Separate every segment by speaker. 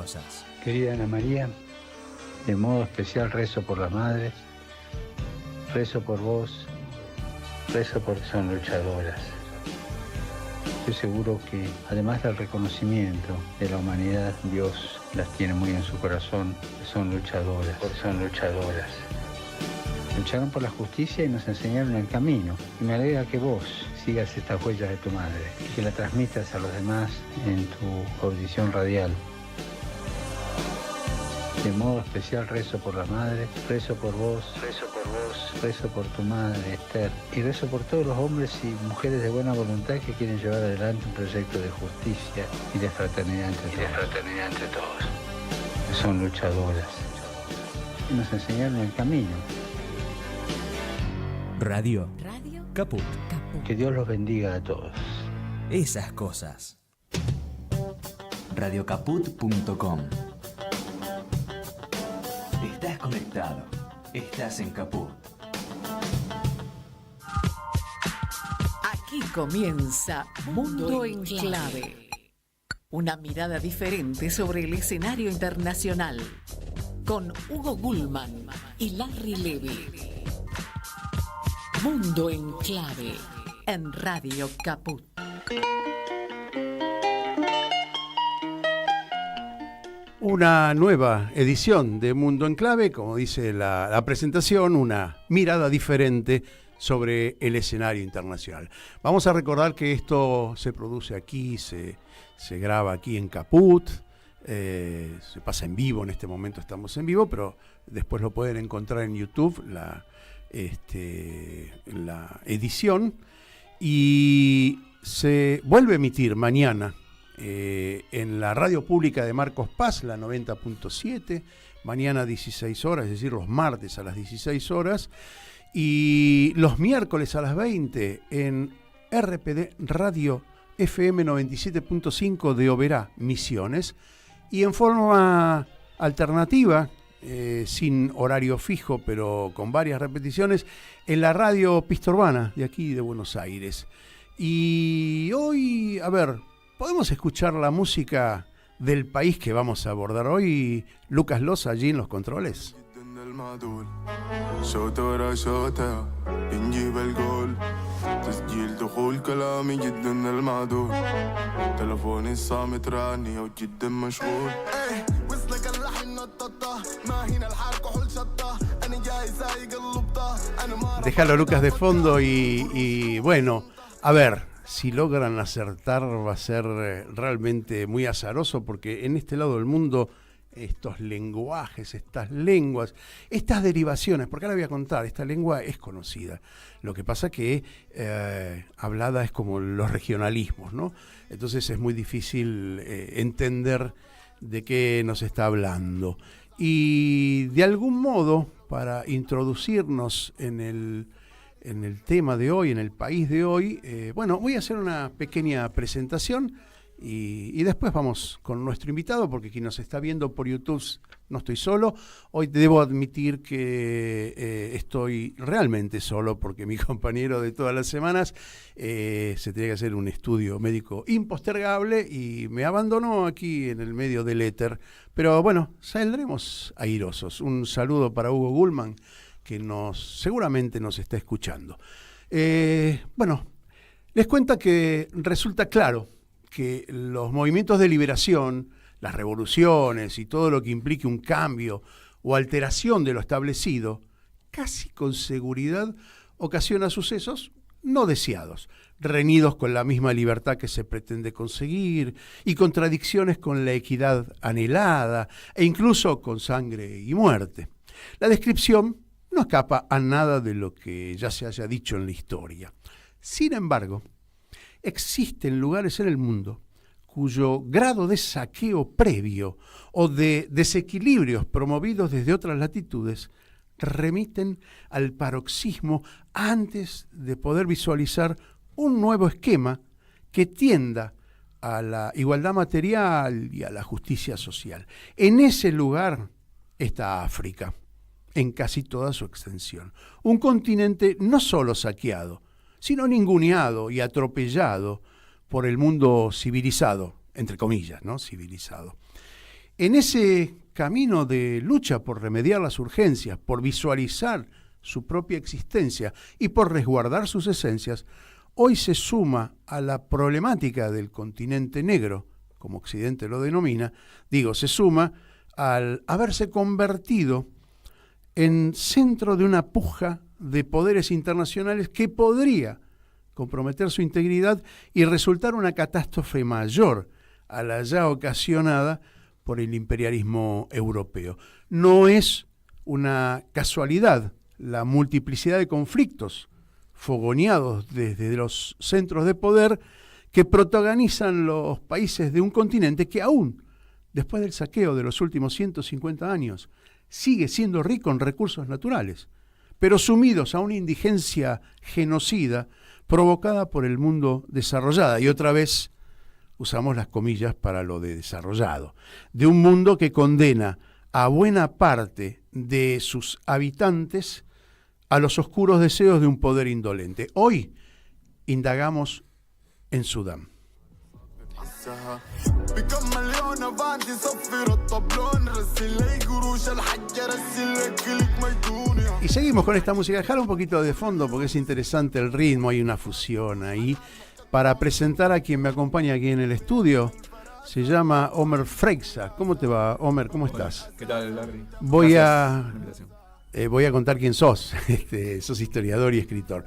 Speaker 1: cosas.
Speaker 2: Querida Ana María, de modo especial rezo por las madres, rezo por vos, rezo porque son luchadoras. Estoy seguro que, además del reconocimiento de la humanidad, Dios las tiene muy en su corazón, son luchadoras, son luchadoras. Lucharon por la justicia y nos enseñaron el camino. Y me alegra que vos sigas estas huellas de tu madre y que la transmitas a los demás en tu audición radial. De modo especial rezo por la madre, rezo por vos, rezo por tu madre, Esther, y rezo por todos los hombres y mujeres de buena voluntad que quieren llevar adelante un proyecto de justicia y de fraternidad entre todos. Son luchadoras. Y nos enseñaron el camino.
Speaker 1: Radio Caput.
Speaker 2: Que Dios los bendiga a todos.
Speaker 1: Esas cosas. Radiocaput.com. Estás conectado. Estás en Caput.
Speaker 3: Aquí comienza Mundo en Clave. Una mirada diferente sobre el escenario internacional. Con Hugo Gulman y Larry Levy. Mundo en Clave. En Radio Caput.
Speaker 4: Una nueva edición de Mundo en Clave, como dice la presentación, una mirada diferente sobre el escenario internacional. Vamos a recordar que esto se produce aquí, se graba aquí en Caput, se pasa en vivo, en este momento estamos en vivo, pero después lo pueden encontrar en YouTube, la edición, y se vuelve a emitir mañana en la radio pública de Marcos Paz, la 90.7, mañana a 16 horas, es decir, los martes a las 16 horas, y los miércoles a las 20 en RPD Radio FM 97.5 de Oberá, Misiones, y en forma alternativa, sin horario fijo, pero con varias repeticiones, en la radio Pista Urbana de aquí de Buenos Aires. Y hoy, a ver, podemos escuchar la música del país que vamos a abordar hoy. Lucas Loza allí en los controles. Déjalo, Lucas, de fondo y bueno, a ver, si logran acertar va a ser realmente muy azaroso, porque en este lado del mundo estos lenguajes, estas lenguas, estas derivaciones, porque ahora voy a contar, esta lengua es conocida. Lo que pasa que hablada es como los regionalismos, ¿no? Entonces es muy difícil entender de qué nos está hablando. Y de algún modo, para introducirnos en el tema de hoy, en el país de hoy, bueno, voy a hacer una pequeña presentación y después vamos con nuestro invitado, porque quien nos está viendo por YouTube no estoy solo. Hoy debo admitir que estoy realmente solo, porque mi compañero de todas las semanas se tenía que hacer un estudio médico impostergable y me abandonó aquí en el medio del éter. Pero bueno, saldremos airosos. Un saludo para Hugo Gulman, que seguramente nos está escuchando. Bueno, les cuento que resulta claro que los movimientos de liberación, las revoluciones y todo lo que implique un cambio o alteración de lo establecido, casi con seguridad ocasiona sucesos no deseados, reñidos con la misma libertad que se pretende conseguir y contradicciones con la equidad anhelada e incluso con sangre y muerte. La descripción no escapa a nada de lo que ya se haya dicho en la historia. Sin embargo, existen lugares en el mundo cuyo grado de saqueo previo o de desequilibrios promovidos desde otras latitudes remiten al paroxismo antes de poder visualizar un nuevo esquema que tienda a la igualdad material y a la justicia social. En ese lugar está África, en casi toda su extensión. Un continente no solo saqueado, sino ninguneado y atropellado por el mundo civilizado, entre comillas, ¿no? Civilizado. En ese camino de lucha por remediar las urgencias, por visualizar su propia existencia y por resguardar sus esencias, hoy se suma a la problemática del continente negro, como Occidente lo denomina, se suma al haberse convertido en centro de una puja de poderes internacionales que podría comprometer su integridad y resultar una catástrofe mayor a la ya ocasionada por el imperialismo europeo. No es una casualidad la multiplicidad de conflictos fogoneados desde los centros de poder que protagonizan los países de un continente que aún, después del saqueo de los últimos 150 años, sigue siendo rico en recursos naturales, pero sumidos a una indigencia genocida provocada por el mundo desarrollado. Y otra vez usamos las comillas para lo de desarrollado, de un mundo que condena a buena parte de sus habitantes a los oscuros deseos de un poder indolente. Hoy indagamos en Sudán. Y seguimos con esta música. Dejala un poquito de fondo porque es interesante el ritmo, hay una fusión ahí. Para presentar a quien me acompaña aquí en el estudio, se llama Omer Freixa. ¿Cómo te va, Omer? ¿Cómo estás?
Speaker 5: Hola. ¿Qué tal, Larry?
Speaker 4: Voy a contar quién sos. Sos historiador y escritor.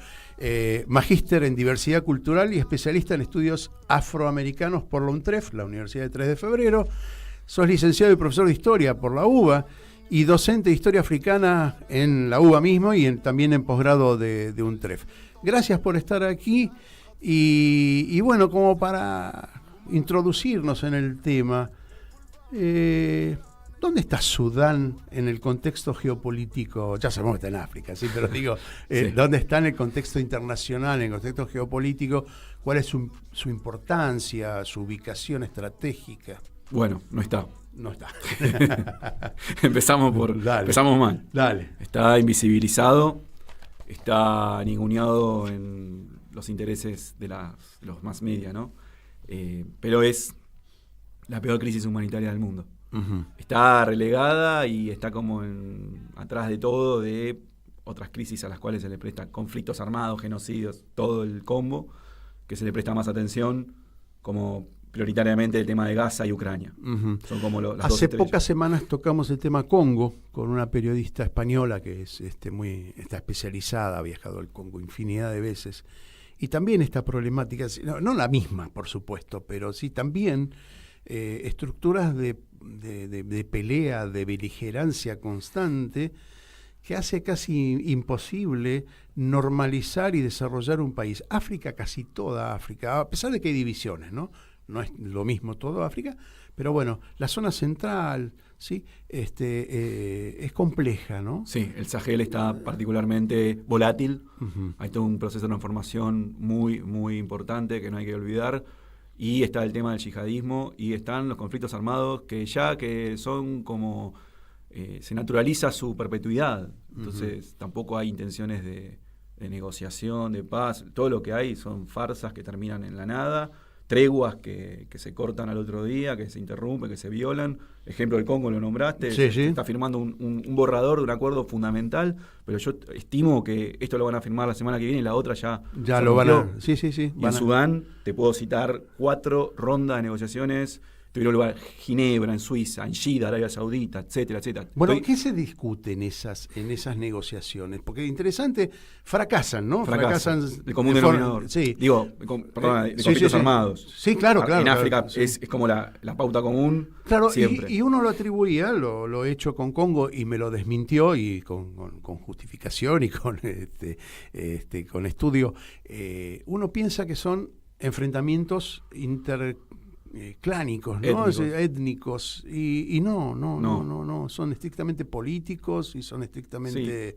Speaker 4: Magíster en diversidad cultural y especialista en estudios afroamericanos por la UNTREF, la Universidad de 3 de Febrero. Sos licenciado y profesor de historia por la UBA y docente de historia africana en la UBA mismo y también en posgrado de UNTREF. Gracias por estar aquí y bueno, como para introducirnos en el tema, ¿dónde está Sudán en el contexto geopolítico? Ya sabemos que está en África, sí, pero digo, sí. ¿Dónde está en el contexto internacional, en el contexto geopolítico? ¿Cuál es su importancia, su ubicación estratégica?
Speaker 5: Bueno, no está.
Speaker 4: No está.
Speaker 5: Empezamos mal.
Speaker 4: Dale.
Speaker 5: Está invisibilizado, está ninguneado en los intereses de los mass media, ¿no? Pero es la peor crisis humanitaria del mundo. Uh-huh. Está relegada y está como atrás de todo de otras crisis a las cuales se le presta conflictos armados, genocidios, todo el combo, que se le presta más atención, como prioritariamente el tema de Gaza y Ucrania. Uh-huh. Son como las
Speaker 4: Hace pocas semanas tocamos el tema Congo con una periodista española que está especializada, ha viajado al Congo infinidad de veces, y también esta problemática, no la misma por supuesto, pero sí también estructuras de pelea, de beligerancia constante, que hace casi imposible normalizar y desarrollar un país. África, casi toda África, a pesar de que hay divisiones, ¿no? No es lo mismo toda África, pero bueno, la zona central, ¿sí? Es compleja, ¿no?
Speaker 5: Sí, el Sahel está particularmente volátil. Uh-huh. Hay todo un proceso de transformación muy, muy importante que no hay que olvidar. Y está el tema del yihadismo y están los conflictos armados que son como... se naturaliza su perpetuidad. Entonces uh-huh. Tampoco hay intenciones de negociación, de paz. Todo lo que hay son farsas que terminan en la nada, treguas que se cortan al otro día, que se interrumpen, que se violan. Ejemplo del Congo lo nombraste,
Speaker 4: sí.
Speaker 5: Está firmando un borrador de un acuerdo fundamental, pero yo estimo que esto lo van a firmar la semana que viene y la otra ya
Speaker 4: lo van a... Sí.
Speaker 5: Y en Sudán te puedo citar 4 rondas de negociaciones. Tuvieron lugar en Ginebra, en Suiza, en Jeddah, Arabia Saudita, etcétera, etcétera.
Speaker 4: Bueno, ¿qué se discute en esas negociaciones? Porque interesante, fracasan, ¿no?
Speaker 5: Fracasan. El común denominador.
Speaker 4: Sí.
Speaker 5: Digo, de conflictos armados.
Speaker 4: Sí, claro.
Speaker 5: En África es como la pauta común.
Speaker 4: Claro,
Speaker 5: siempre.
Speaker 4: Y uno lo atribuía, lo he hecho con Congo y me lo desmintió y con justificación y con estudio. Uno piensa que son enfrentamientos clánicos, ¿no? Étnicos y no, son estrictamente políticos y son estrictamente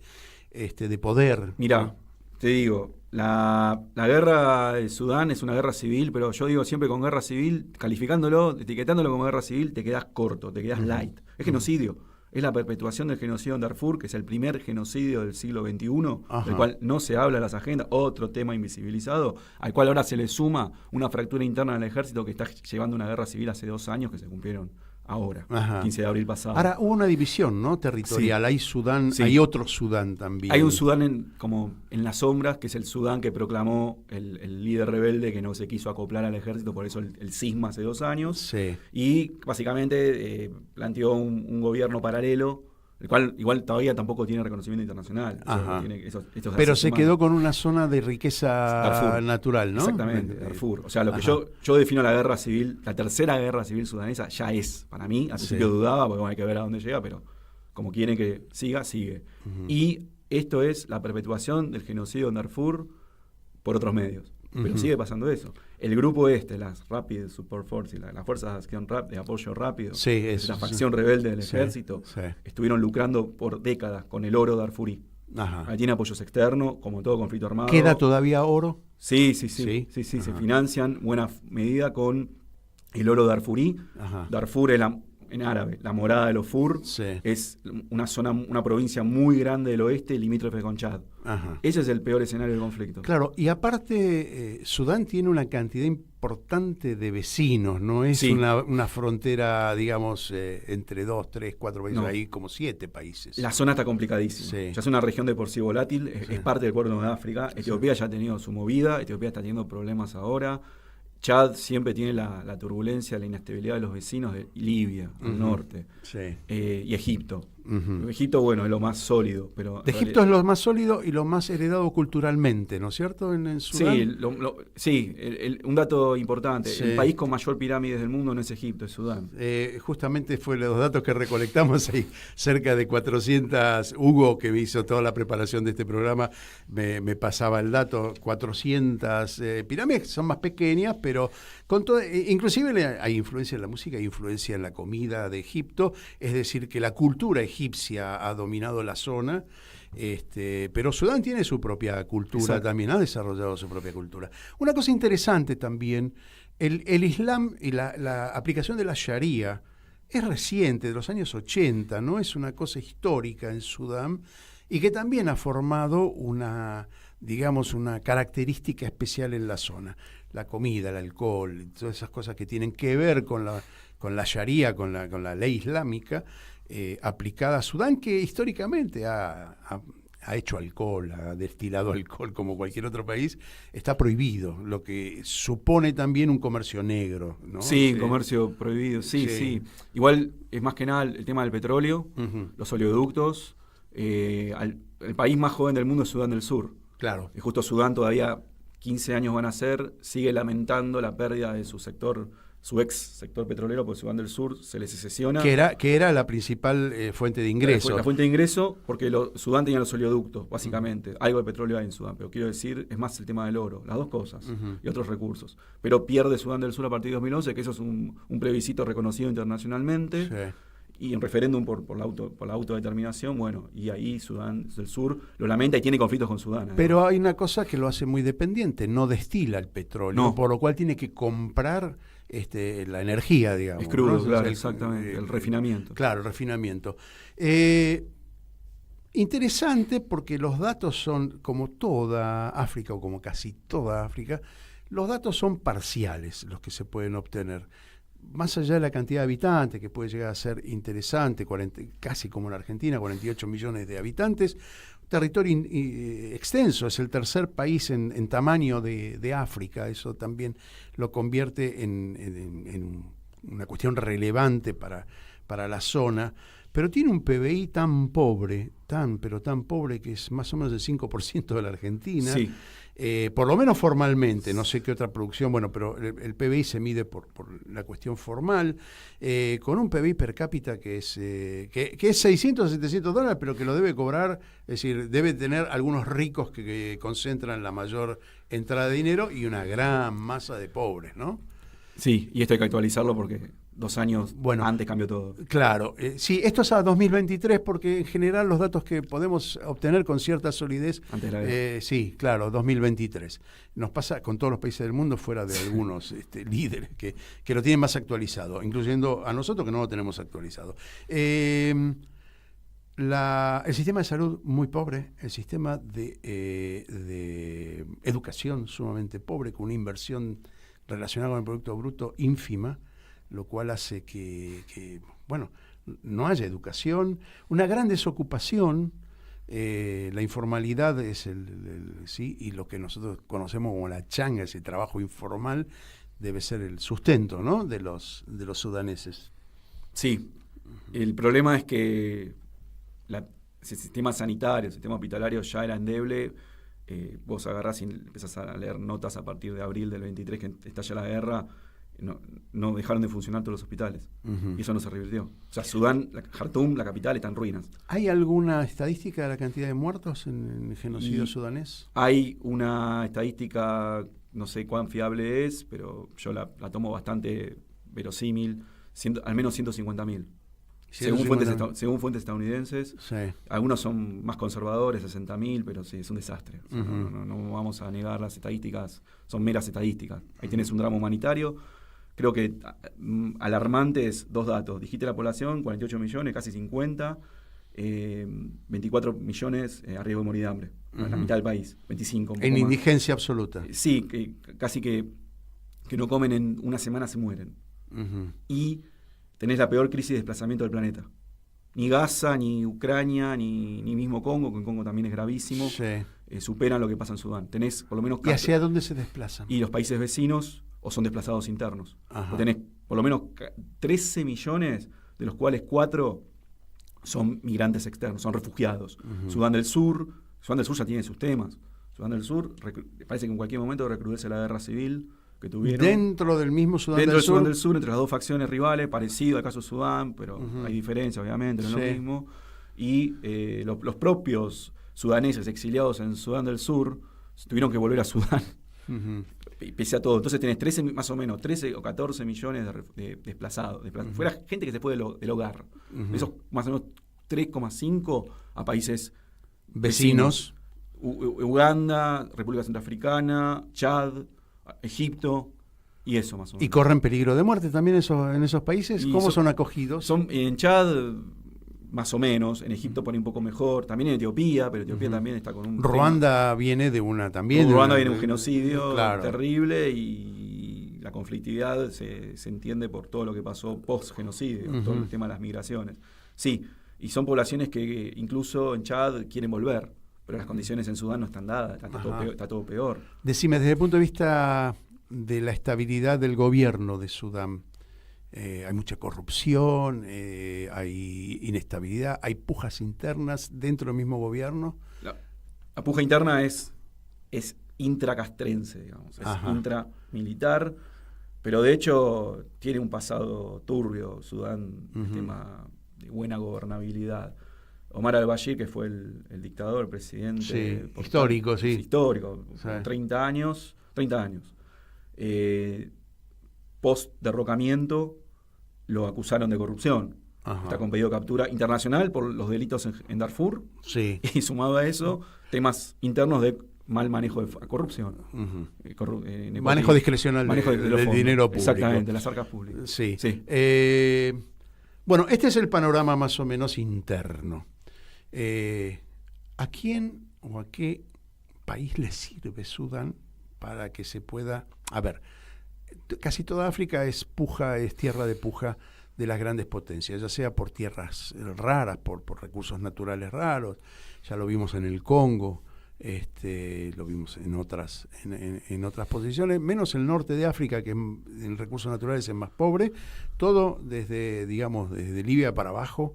Speaker 4: de poder.
Speaker 5: Mirá, te digo, la guerra de Sudán es una guerra civil, pero yo digo siempre con guerra civil, calificándolo, etiquetándolo como guerra civil, te quedás corto, te quedás light. Es genocidio. Es la perpetuación del genocidio en Darfur, que es el primer genocidio del siglo XXI, Ajá. del cual no se habla en las agendas, otro tema invisibilizado, al cual ahora se le suma una fractura interna del ejército que está llevando una guerra civil hace 2 años, que se cumplieron ahora,
Speaker 4: Ajá.
Speaker 5: 15 de abril pasado.
Speaker 4: Ahora, hubo una división, ¿no? Territorial.
Speaker 5: Sí.
Speaker 4: Hay Sudán,
Speaker 5: Sí.
Speaker 4: hay otro Sudán también.
Speaker 5: Hay un Sudán como en las sombras, que es el Sudán que proclamó el líder rebelde que no se quiso acoplar al ejército, por eso el cisma hace 2 años.
Speaker 4: Sí.
Speaker 5: Y básicamente planteó un gobierno paralelo, el cual igual todavía tampoco tiene reconocimiento internacional. O sea,
Speaker 4: Ajá.
Speaker 5: tiene estos
Speaker 4: Pero
Speaker 5: derechos
Speaker 4: se
Speaker 5: humanos.
Speaker 4: quedó con una zona de riqueza
Speaker 5: Darfur.
Speaker 4: natural, ¿no?
Speaker 5: Exactamente, Darfur. O sea, lo que
Speaker 4: Ajá.
Speaker 5: yo defino la guerra civil, la tercera guerra civil sudanesa, ya es, para mí, al principio dudaba, porque bueno, hay que ver a dónde llega, pero como quieren que siga, sigue. Y esto es la perpetuación del genocidio en Darfur por otros medios. Pero sigue pasando eso. El grupo las Rapid Support Forces, las fuerzas de acción de apoyo rápido,
Speaker 4: Sí,
Speaker 5: es
Speaker 4: eso,
Speaker 5: la
Speaker 4: sí.
Speaker 5: facción rebelde del
Speaker 4: Sí,
Speaker 5: ejército,
Speaker 4: sí.
Speaker 5: estuvieron lucrando por décadas con el oro darfurí.
Speaker 4: Ajá.
Speaker 5: Ahí tiene apoyos externos, como todo conflicto armado.
Speaker 4: ¿Queda todavía oro?
Speaker 5: Sí,
Speaker 4: Sí.
Speaker 5: se
Speaker 4: Ajá.
Speaker 5: financian buena medida con el oro darfurí.
Speaker 4: Ajá.
Speaker 5: Darfur es en árabe, la morada de los Fur,
Speaker 4: Sí.
Speaker 5: es una zona, una provincia muy grande del oeste, limítrofe con Chad.
Speaker 4: Ajá.
Speaker 5: Ese es el peor escenario del conflicto.
Speaker 4: Claro, y aparte, Sudán tiene una cantidad importante de vecinos, no es
Speaker 5: Sí.
Speaker 4: una frontera, digamos, entre 2, 3, 4 países,
Speaker 5: No.
Speaker 4: hay como 7 países.
Speaker 5: La zona está complicadísima.
Speaker 4: Sí.
Speaker 5: Ya es una región de por sí volátil,
Speaker 4: Sí.
Speaker 5: es parte del Cuerno de África. Etiopía ya ha tenido su movida, Etiopía está teniendo problemas ahora. Chad siempre tiene la turbulencia, la inestabilidad de los vecinos de Libia, al norte,
Speaker 4: Sí.
Speaker 5: y Egipto.
Speaker 4: Ujú.
Speaker 5: Egipto, bueno, es lo más sólido, pero...
Speaker 4: De Egipto es lo más sólido y lo más heredado culturalmente, ¿no es cierto? En Sudán.
Speaker 5: Sí, un dato importante,
Speaker 4: Sí.
Speaker 5: el país con mayor pirámides del mundo no es Egipto, es Sudán.
Speaker 4: Justamente fue los datos que recolectamos ahí, cerca de 400, Hugo, que me hizo toda la preparación de este programa, me pasaba el dato, 400 pirámides, son más pequeñas, pero con todo, inclusive hay influencia en la música, hay influencia en la comida de Egipto, es decir, que la cultura egipcia ha dominado la zona. Pero Sudán tiene su propia cultura.
Speaker 5: Exacto.
Speaker 4: También, ha desarrollado su propia cultura. Una cosa interesante también, el Islam y la aplicación de la Sharia es reciente, de los años 80, no es una cosa histórica en Sudán, y que también ha formado una característica especial en la zona. La comida, el alcohol, todas esas cosas que tienen que ver con la Sharia, con la ley islámica, aplicada a Sudán, que históricamente ha hecho alcohol, ha destilado alcohol como cualquier otro país, está prohibido, lo que supone también un comercio negro, ¿no?
Speaker 5: Sí, comercio prohibido, sí. Igual es más que nada el tema del petróleo, los oleoductos. El país más joven del mundo es Sudán del Sur.
Speaker 4: Claro.
Speaker 5: Y justo Sudán todavía 15 años van a ser, sigue lamentando la pérdida de su ex sector petrolero, porque Sudán del Sur se le secesiona.
Speaker 4: Que era la principal fuente de ingreso.
Speaker 5: La fuente de ingreso, porque Sudán tenía los oleoductos, básicamente. Algo de petróleo hay en Sudán, pero quiero decir, es más el tema del oro, las dos cosas, y otros recursos. Pero pierde Sudán del Sur a partir de 2011, que eso es un plebiscito reconocido internacionalmente,
Speaker 4: Sí.
Speaker 5: y en referéndum por la autodeterminación, bueno, y ahí Sudán del Sur lo lamenta y tiene conflictos con Sudán.
Speaker 4: Pero hay una cosa que lo hace muy dependiente, no destila el petróleo,
Speaker 5: No.
Speaker 4: por lo cual tiene que comprar la energía, digamos.
Speaker 5: Es crudo,
Speaker 4: ¿no?
Speaker 5: claro, exactamente, el refinamiento.
Speaker 4: Claro, el refinamiento. Interesante porque los datos son, como toda África, o como casi toda África, los datos son parciales los que se pueden obtener. Más allá de la cantidad de habitantes, que puede llegar a ser interesante, casi como en Argentina, 48 millones de habitantes, territorio extenso, es el tercer país en tamaño de África, eso también lo convierte en una cuestión relevante para la zona, pero tiene un PBI tan pobre, pero tan pobre, que es más o menos el 5% de la Argentina.
Speaker 5: Sí.
Speaker 4: Por lo menos formalmente, no sé qué otra producción, bueno, pero el PBI se mide por la cuestión formal, con un PBI per cápita que es 600 a 700 dólares, pero que lo debe cobrar, es decir, debe tener algunos ricos que concentran la mayor entrada de dinero y una gran masa de pobres, ¿no?
Speaker 5: Sí, y esto hay que actualizarlo porque 2 años antes cambió todo.
Speaker 4: Claro, sí, esto es a 2023 porque en general los datos que podemos obtener con cierta solidez,
Speaker 5: Antes de la guerra.
Speaker 4: sí, claro, 2023. Nos pasa con todos los países del mundo fuera de algunos líderes que lo tienen más actualizado, incluyendo a nosotros que no lo tenemos actualizado. El sistema de salud muy pobre, el sistema de educación sumamente pobre, con una inversión relacionada con el Producto Bruto ínfima. lo cual hace que, bueno, no haya educación, una gran desocupación. La informalidad es sí, y lo que nosotros conocemos como la changa, ese trabajo informal, debe ser el sustento, ¿no?, de los sudaneses.
Speaker 5: Sí, el problema es que el sistema sanitario, el sistema hospitalario ya era endeble. Vos agarrás y empezás a leer notas a partir de abril del 23, que estalla la guerra, no dejaron de funcionar todos los hospitales.
Speaker 4: Uh-huh.
Speaker 5: Y eso no se revirtió. O sea, Sudán, Jartum, la capital, está en ruinas.
Speaker 4: ¿Hay alguna estadística de la cantidad de muertos en el genocidio sudanés?
Speaker 5: Hay una estadística, no sé cuán fiable es, pero yo la tomo bastante verosímil, al menos 150.000. Según fuentes estadounidenses. Sí. Algunos son más conservadores, 60.000, pero sí, es un desastre. O sea, uh-huh. no vamos a negar las estadísticas, son meras estadísticas. Ahí tenés un drama humanitario. Creo que alarmantes, 2 datos. Dijiste la población, 48 millones, casi 50. 24 millones a riesgo de morir de hambre. Uh-huh. La mitad del país, 25.
Speaker 4: En indigencia absoluta.
Speaker 5: Sí, casi que no comen en una semana, se mueren. Uh-huh. Y tenés la peor crisis de desplazamiento del planeta. Ni Gaza, ni Ucrania, ni mismo Congo, que en Congo también es gravísimo, sí. Superan lo que pasa en Sudán. Tenés por lo menos...
Speaker 4: ¿Y hacia dónde se desplazan?
Speaker 5: Y los países vecinos, o son desplazados internos. O tenés por lo menos 13 millones, de los cuales 4 son migrantes externos, son refugiados. Uh-huh. Sudán del Sur ya tiene sus temas. Sudán del Sur, parece que en cualquier momento recrudece la guerra civil que tuvieron.
Speaker 4: Dentro del mismo Sudán
Speaker 5: del Sur.
Speaker 4: Dentro del
Speaker 5: Sudán del Sur, entre las 2 facciones rivales, parecido al caso de Sudán, pero uh-huh. hay diferencias, obviamente, no es lo mismo. Y los propios sudaneses exiliados en Sudán del Sur tuvieron que volver a Sudán, uh-huh. pese a todo. Entonces tenés más o menos 13 o 14 millones de desplazados. Uh-huh. Fuera gente que se fue del hogar. Uh-huh. Esos más o menos 3,5 a países vecinos. Uganda, República Centroafricana, Chad, Egipto, y eso más o menos.
Speaker 4: ¿Y corren peligro de muerte también en esos países? ¿Cómo son acogidos?
Speaker 5: En Chad, más o menos. En Egipto por ahí un poco mejor. También en Etiopía, pero Etiopía uh-huh. también está con un...
Speaker 4: Ruanda viene de una también.
Speaker 5: Ruanda viene de un genocidio
Speaker 4: claro.
Speaker 5: terrible, y la conflictividad se entiende por todo lo que pasó post-genocidio, uh-huh. todo el tema de las migraciones. Sí, y son poblaciones que incluso en Chad quieren volver, pero las condiciones en Sudán no están dadas, está todo peor.
Speaker 4: Decime, desde el punto de vista de la estabilidad del gobierno de Sudán, hay mucha corrupción, hay inestabilidad, hay pujas internas dentro del mismo gobierno.
Speaker 5: La puja interna es intracastrense, digamos, es intramilitar, pero de hecho tiene un pasado turbio Sudán, uh-huh. el tema de buena gobernabilidad. Omar al-Bashir, que fue el dictador, el presidente...
Speaker 4: Histórico, sí.
Speaker 5: Histórico, 30 años. Post-derrocamiento lo acusaron de corrupción. Ajá. Está con pedido de captura internacional por los delitos en Darfur.
Speaker 4: Sí.
Speaker 5: Y sumado a eso, temas internos de mal manejo de corrupción.
Speaker 4: Uh-huh. Manejo discrecional del dinero público.
Speaker 5: Exactamente, de las arcas públicas.
Speaker 4: Sí. Bueno, este es el panorama más o menos interno. ¿A quién o a qué país le sirve Sudán para que se pueda... A ver, casi toda África es tierra de puja de las grandes potencias, ya sea por tierras raras, por recursos naturales raros. Ya lo vimos en el Congo, lo vimos en otras posiciones, menos el norte de África, que en recursos naturales es más pobre. Todo desde Libia para abajo,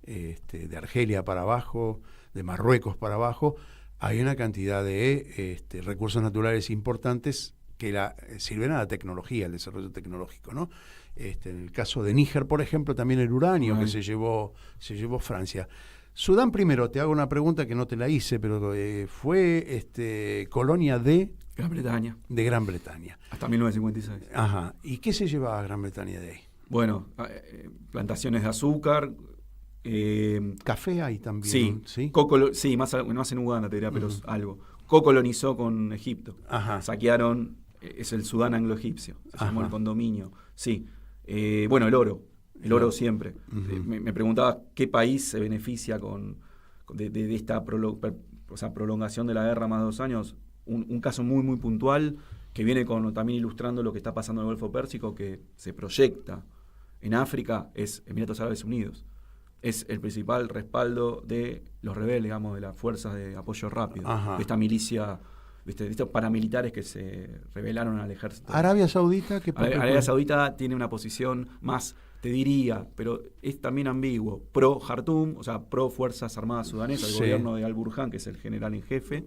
Speaker 4: de Argelia para abajo, de Marruecos para abajo, hay una cantidad de recursos naturales importantes que sirven a la tecnología, al desarrollo tecnológico, ¿no? En el caso de Níger, por ejemplo, también el uranio que se llevó Francia. Sudán, primero, te hago una pregunta que no te la hice, pero fue colonia de Gran Bretaña.
Speaker 5: Hasta 1956.
Speaker 4: Ajá. ¿Y qué se llevaba a Gran Bretaña de ahí?
Speaker 5: Bueno, plantaciones de azúcar.
Speaker 4: Café hay también.
Speaker 5: Sí, sí, más en Uganda te diría, pero uh-huh. algo. Co-colonizó con Egipto. Ajá. Saquearon, es el Sudán anglo-egipcio, se llamó el condominio. Sí. Bueno, el oro siempre. Uh-huh. Me preguntaba qué país se beneficia de esta prolongación de la guerra más de 2 años. Un caso muy, muy puntual que viene también ilustrando lo que está pasando en el Golfo Pérsico, que se proyecta en África es Emiratos Árabes Unidos. Es el principal respaldo de los rebeldes, digamos, de las fuerzas de apoyo rápido,
Speaker 4: Ajá.
Speaker 5: de esta milicia, de estos paramilitares que se rebelaron al ejército.
Speaker 4: Arabia Saudita, ¿qué papel
Speaker 5: Arabia
Speaker 4: juega?
Speaker 5: Saudita tiene una posición más, te diría, pero es también ambiguo, pro Jartum, o sea, pro Fuerzas Armadas Sudanesas, el
Speaker 4: Sí.
Speaker 5: gobierno de Al-Burhan, que es el general en jefe,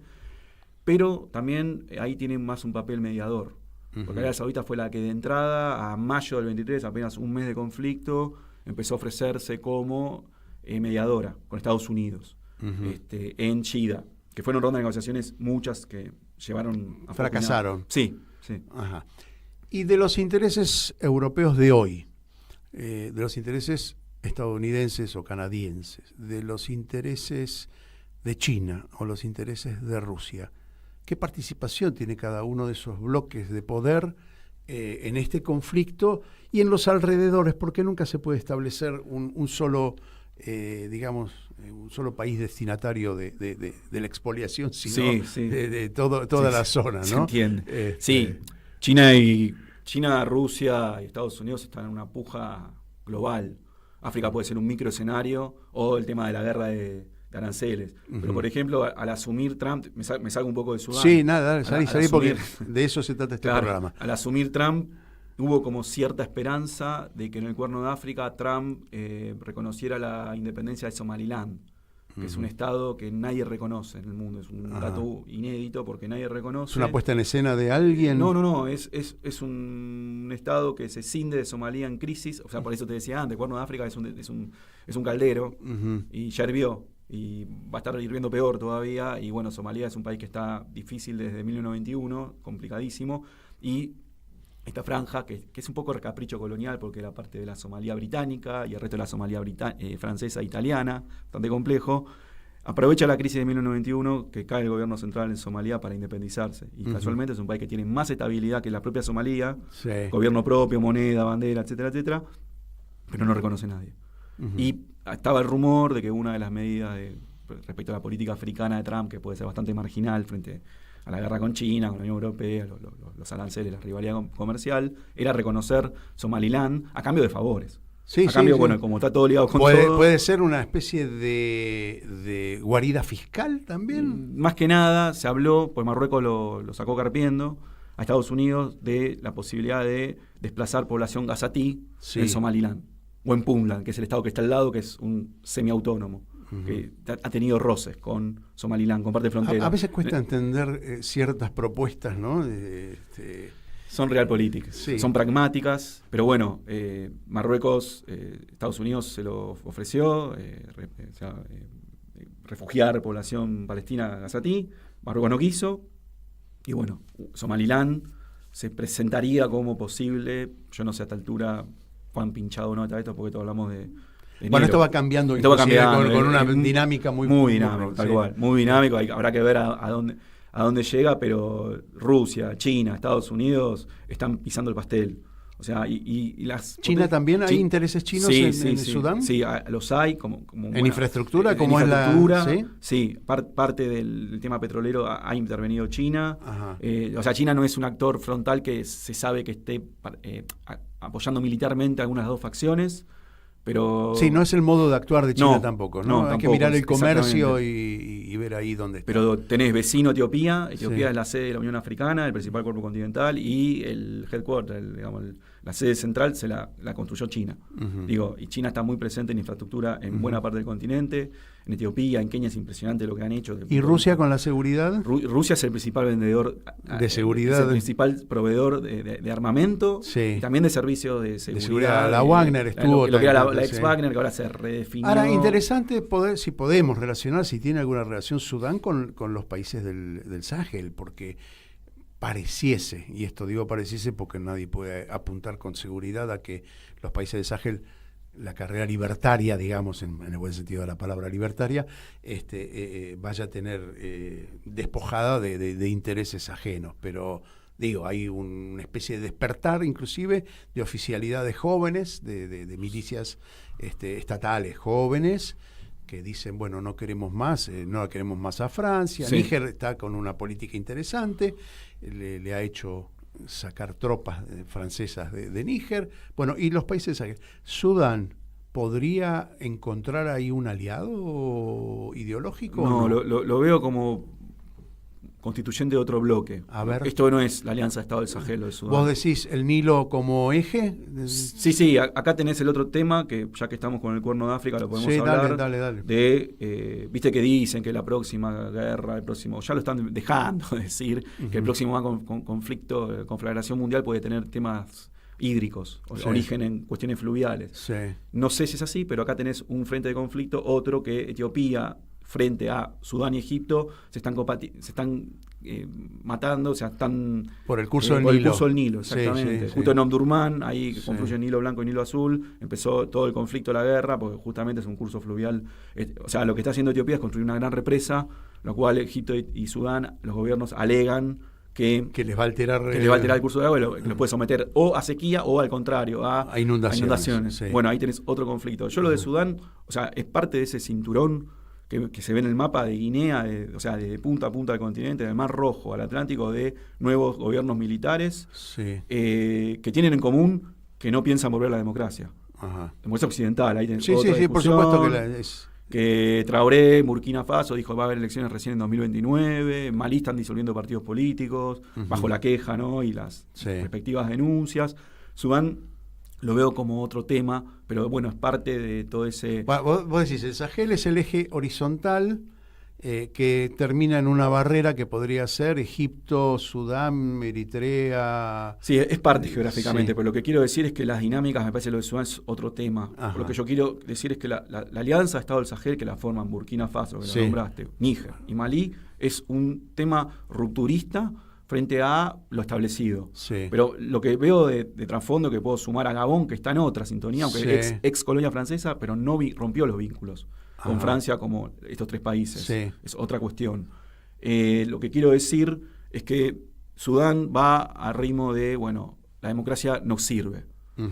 Speaker 5: pero también ahí tiene más un papel mediador. Porque Arabia Saudita fue la que de entrada, a mayo del 23, apenas un mes de conflicto, empezó a ofrecerse como mediadora con Estados Unidos en Chida, que fueron rondas de negociaciones muchas que llevaron a
Speaker 4: Fracasaron.
Speaker 5: Sí, sí.
Speaker 4: Ajá. Y de los intereses europeos de hoy, de los intereses estadounidenses o canadienses, de los intereses de China o los intereses de Rusia, ¿qué participación tiene cada uno de esos bloques de poder en este conflicto y en los alrededores? Porque nunca se puede establecer un solo, digamos, un solo país destinatario de la expoliación, sino de toda la zona, ¿no?
Speaker 5: Se entiende. Sí, China, Rusia y Estados Unidos están en una puja global. África puede ser un microescenario o el tema de la guerra de aranceles. Pero, por ejemplo, al asumir Trump, me salgo un poco de Sudán.
Speaker 4: Sí, nada, salí porque
Speaker 5: asumir,
Speaker 4: de eso se trata este
Speaker 5: claro,
Speaker 4: programa.
Speaker 5: Al asumir Trump, hubo como cierta esperanza de que en el Cuerno de África Trump reconociera la independencia de Somaliland, que es un estado que nadie reconoce en el mundo. Es un dato inédito porque nadie reconoce.
Speaker 4: ¿Es una puesta en escena de alguien?
Speaker 5: No. Es un estado que se cinde de Somalia en crisis. O sea, por eso te decía antes, el Cuerno de África es un caldero y ya hirvió. Y va a estar hirviendo peor todavía. Y bueno, Somalia es un país que está difícil desde 1991, complicadísimo. Y esta franja, que es un poco el capricho colonial, porque era parte de la Somalia británica y el resto de la Somalia francesa e italiana, bastante complejo, aprovecha la crisis de 1991, que cae el gobierno central en Somalia para independizarse. Y casualmente es un país que tiene más estabilidad que la propia Somalia, gobierno propio, moneda, bandera, etcétera, etcétera, pero no reconoce a nadie. Y estaba el rumor de que una de las medidas respecto a la política africana de Trump, que puede ser bastante marginal frente a la guerra con China, con la Unión Europea, los aranceles, la rivalidad comercial, era reconocer Somaliland a cambio de favores. A cambio, bueno, como está todo ligado con todo...
Speaker 4: ¿Puede ser una especie de guarida fiscal también?
Speaker 5: Más que nada se habló, pues Marruecos lo sacó carpiendo, a Estados Unidos, de la posibilidad de desplazar población gazatí en Somaliland. O en Puntland, que es el estado que está al lado, que es un semiautónomo, que ha tenido roces con Somaliland, con parte frontera.
Speaker 4: A veces cuesta entender ciertas propuestas, ¿no?
Speaker 5: Son realpolitik, son pragmáticas, pero bueno, Marruecos, Estados Unidos se lo ofreció, refugiar población palestina gazatí, Marruecos no quiso, y bueno, Somaliland se presentaría como posible, yo no sé a esta altura cuán pinchado no está esto, porque todos hablamos de
Speaker 4: bueno, esto va cambiando, con una dinámica muy
Speaker 5: dinámica, tal cual, muy dinámico, habrá que ver a dónde llega, pero Rusia, China, Estados Unidos están pisando el pastel. O sea,
Speaker 4: ¿China también hay intereses chinos en Sudán?
Speaker 5: Sí, los hay. Como
Speaker 4: ¿En infraestructura?
Speaker 5: ¿Cómo es la...?
Speaker 4: ¿Sí?
Speaker 5: Sí, parte del tema petrolero ha intervenido China. O sea, China no es un actor frontal que se sabe que esté apoyando militarmente a algunas de las dos facciones, pero...
Speaker 4: Sí, no es el modo de actuar de China tampoco, ¿no? Hay
Speaker 5: tampoco,
Speaker 4: que mirar el comercio y ver ahí dónde está.
Speaker 5: Pero tenés vecino Etiopía es la sede de la Unión Africana, el principal cuerpo continental, y el headquarter, digamos, la sede central se la construyó China. Y China está muy presente en infraestructura en buena parte del continente. En Etiopía, en Kenia es impresionante lo que han hecho.
Speaker 4: ¿Y Rusia con la seguridad?
Speaker 5: Rusia es el principal vendedor
Speaker 4: de seguridad.
Speaker 5: Es el principal proveedor de armamento y también de servicios de seguridad.
Speaker 4: La Wagner estuvo.
Speaker 5: Lo que era la ex Wagner, que ahora se redefinió.
Speaker 4: Ahora, interesante si podemos relacionar, si tiene alguna relación Sudán con los países del Sahel, porque pareciese, y esto digo pareciese porque nadie puede apuntar con seguridad a que los países del Sahel, la carrera libertaria, digamos, en el buen sentido de la palabra libertaria, vaya a tener despojada de intereses ajenos. Pero, digo, hay una especie de despertar, inclusive, de oficialidades jóvenes, de milicias estatales jóvenes, que dicen, bueno, no queremos más a Francia. Níger está con una política interesante, le ha hecho sacar tropas francesas de Níger. Bueno, y los países... Sudán, ¿podría encontrar ahí un aliado ideológico?
Speaker 5: No, lo veo como constituyente de otro bloque.
Speaker 4: A ver.
Speaker 5: Esto no es la Alianza de Estado del Sahel o de Sudán.
Speaker 4: ¿Vos decís el Nilo como eje?
Speaker 5: Sí, acá tenés el otro tema, que ya que estamos con el Cuerno de África lo podemos hablar.
Speaker 4: Dale.
Speaker 5: Viste que dicen que la próxima guerra, el próximo, ya lo están dejando de decir, que el próximo conflicto, conflagración mundial puede tener temas hídricos, origen en cuestiones fluviales.
Speaker 4: Sí.
Speaker 5: No sé si es así, pero acá tenés un frente de conflicto, otro que Etiopía, frente a Sudán y Egipto, se están matando, o sea, están...
Speaker 4: Por el curso del
Speaker 5: por
Speaker 4: Nilo.
Speaker 5: El curso del Nilo, exactamente.
Speaker 4: Sí,
Speaker 5: Justo en Omdurmán, ahí que
Speaker 4: Sí.
Speaker 5: confluye Nilo Blanco y Nilo Azul, empezó todo el conflicto de la guerra, porque justamente es un curso fluvial. O sea, lo que está haciendo Etiopía es construir una gran represa, lo cual Egipto y Sudán, los gobiernos alegan que
Speaker 4: les va a alterar...
Speaker 5: el curso de agua y que los puede someter o a sequía o al contrario, a inundaciones.
Speaker 4: Sí.
Speaker 5: Bueno, ahí tenés otro conflicto. Yo lo de Sudán, o sea, es parte de ese cinturón que se ve en el mapa de Guinea, o sea, de punta a punta del continente, del Mar Rojo al Atlántico, de nuevos gobiernos militares que tienen en común que no piensan volver a la democracia.
Speaker 4: Ajá.
Speaker 5: Democracia occidental, ahí tenés
Speaker 4: Sí,
Speaker 5: otra
Speaker 4: por
Speaker 5: discusión,
Speaker 4: supuesto
Speaker 5: que Traoré, Burkina Faso, dijo va a haber elecciones recién en 2029, en Malí están disolviendo partidos políticos, bajo la queja, ¿no? Y las respectivas denuncias. Sudán lo veo como otro tema, pero bueno, es parte de todo ese...
Speaker 4: Vos decís, el Sahel es el eje horizontal que termina en una barrera que podría ser Egipto, Sudán, Eritrea...
Speaker 5: Sí, es parte geográficamente, pero lo que quiero decir es que las dinámicas, me parece lo de Sudán es otro tema. Lo que yo quiero decir es que la Alianza Estado del Sahel, que la forman Burkina Faso, que la nombraste, Níger y Malí, es un tema rupturista frente a lo establecido.
Speaker 4: Sí.
Speaker 5: Pero lo que veo de trasfondo, que puedo sumar a Gabón, que está en otra sintonía, aunque ex colonia francesa, pero no rompió los vínculos con Francia como estos tres países.
Speaker 4: Sí.
Speaker 5: Es otra cuestión. Lo que quiero decir es que Sudán va a ritmo de, bueno, la democracia no sirve.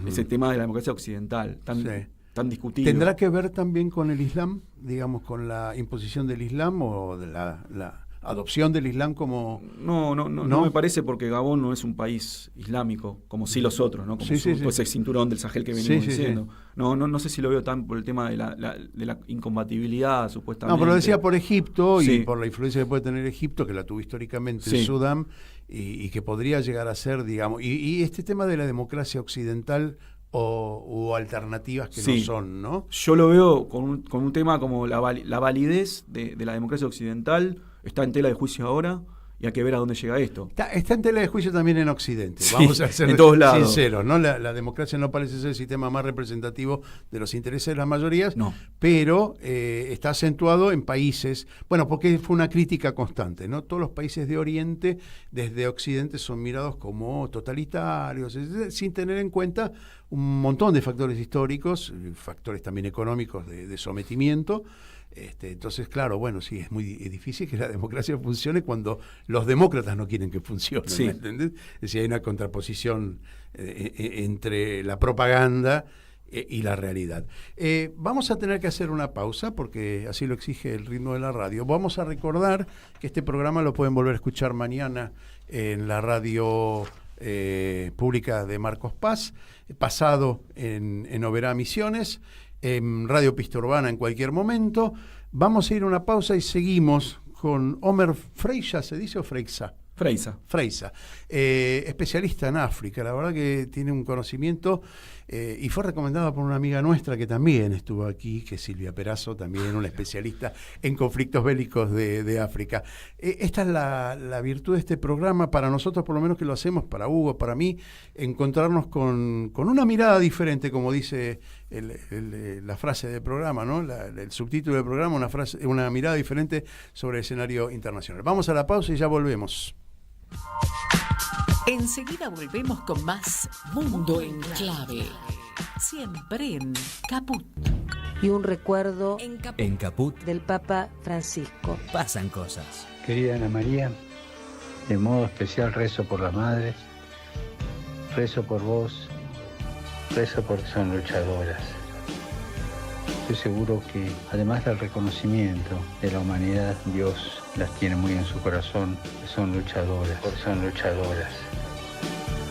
Speaker 5: Ese tema de la democracia occidental, tan discutido.
Speaker 4: ¿Tendrá que ver también con el Islam, digamos, con la imposición del Islam o de la adopción del Islam como...
Speaker 5: No me parece, porque Gabón no es un país islámico, como sí los otros, ¿no? Como ese cinturón del Sahel que venimos diciendo. No sé si lo veo tan por el tema de la incompatibilidad, supuestamente.
Speaker 4: No, pero lo decía por Egipto y por la influencia que puede tener Egipto, que la tuvo históricamente en Sudán, y que podría llegar a ser, digamos... Y este tema de la democracia occidental o alternativas que no son, ¿no?
Speaker 5: Yo lo veo con un tema como la validez de la democracia occidental. Está en tela de juicio ahora y hay que ver a dónde llega esto.
Speaker 4: Está en tela de juicio también en Occidente, vamos a ser
Speaker 5: en todos lados.
Speaker 4: sinceros, ¿no? La democracia no parece ser el sistema más representativo de los intereses de las mayorías, pero está acentuado en países, bueno, porque fue una crítica constante, ¿no? Todos los países de Oriente, desde Occidente, son mirados como totalitarios, sin tener en cuenta un montón de factores históricos, factores también económicos de sometimiento. Entonces, claro, bueno, sí, es muy difícil que la democracia funcione cuando los demócratas no quieren que funcione, ¿me entendés? Es decir, hay una contraposición entre la propaganda y la realidad. Vamos a tener que hacer una pausa porque así lo exige el ritmo de la radio. Vamos a recordar que este programa lo pueden volver a escuchar mañana en la radio pública de Marcos Paz, pasado en Oberá Misiones, en Radio Pista Urbana en cualquier momento. Vamos a ir a una pausa y seguimos con Omer Freisa, ¿se dice o Freisa? Freisa, especialista en África, la verdad que tiene un conocimiento y fue recomendada por una amiga nuestra que también estuvo aquí, que es Silvia Perazo, también una especialista en conflictos bélicos de África. Esta es la virtud de este programa, para nosotros por lo menos que lo hacemos, para Hugo, para mí, encontrarnos con una mirada diferente, como dice la frase del programa, ¿no? El subtítulo del programa, una mirada diferente sobre el escenario internacional. Vamos a la pausa y ya volvemos.
Speaker 3: Enseguida volvemos con más Mundo en Clave. Siempre en Caput.
Speaker 6: Y un recuerdo
Speaker 7: En Caput
Speaker 6: del Papa Francisco.
Speaker 7: pasan cosas.
Speaker 2: Querida Ana María, de modo especial rezo por las madres, rezo por vos, rezo porque son luchadoras. Estoy seguro que, además del reconocimiento de la humanidad, Dios las tiene muy en su corazón, que son luchadoras, porque son luchadoras.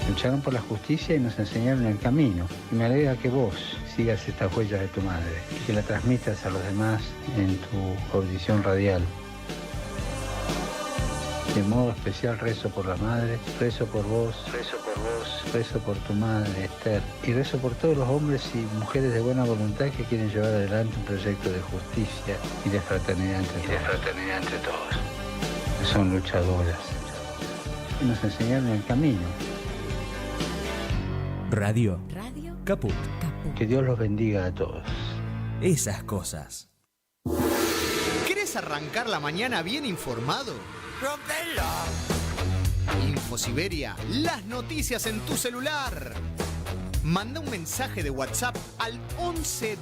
Speaker 2: Lucharon por la justicia y nos enseñaron el camino. Y me alegra que vos sigas estas huellas de tu madre y que la transmitas a los demás en tu audición radial. De modo especial rezo por la madre, rezo por vos, rezo por tu madre, Esther, y rezo por todos los hombres y mujeres de buena voluntad que quieren llevar adelante un proyecto de justicia y de fraternidad entre todos. Que son luchadoras. Y nos enseñaron el camino.
Speaker 7: Radio Caput.
Speaker 2: Que Dios los bendiga a todos.
Speaker 7: Esas cosas.
Speaker 8: ¿Querés arrancar la mañana bien informado? Infosiberia, las noticias en tu celular. Manda un mensaje de WhatsApp al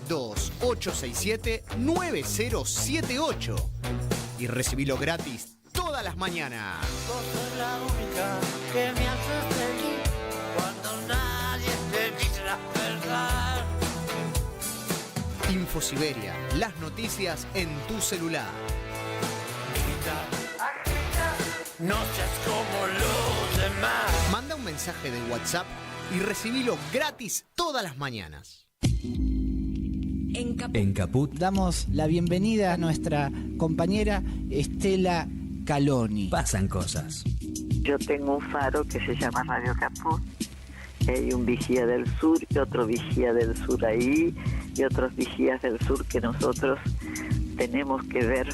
Speaker 8: 1128679078 y recibilo gratis todas las mañanas.
Speaker 9: Vos sos la única que me haces feliz cuando nadie te dice la verdad.
Speaker 8: Infosiberia, las noticias en tu celular.
Speaker 9: No seas como los demás.
Speaker 8: Manda un mensaje de WhatsApp y recibilo gratis todas las mañanas.
Speaker 7: En Caput
Speaker 10: damos la bienvenida a nuestra compañera Estela Caloni.
Speaker 7: pasan cosas.
Speaker 11: Yo tengo un faro que se llama Radio Caput. Hay un vigía del sur y otro vigía del sur ahí y otros vigías del sur que nosotros tenemos que ver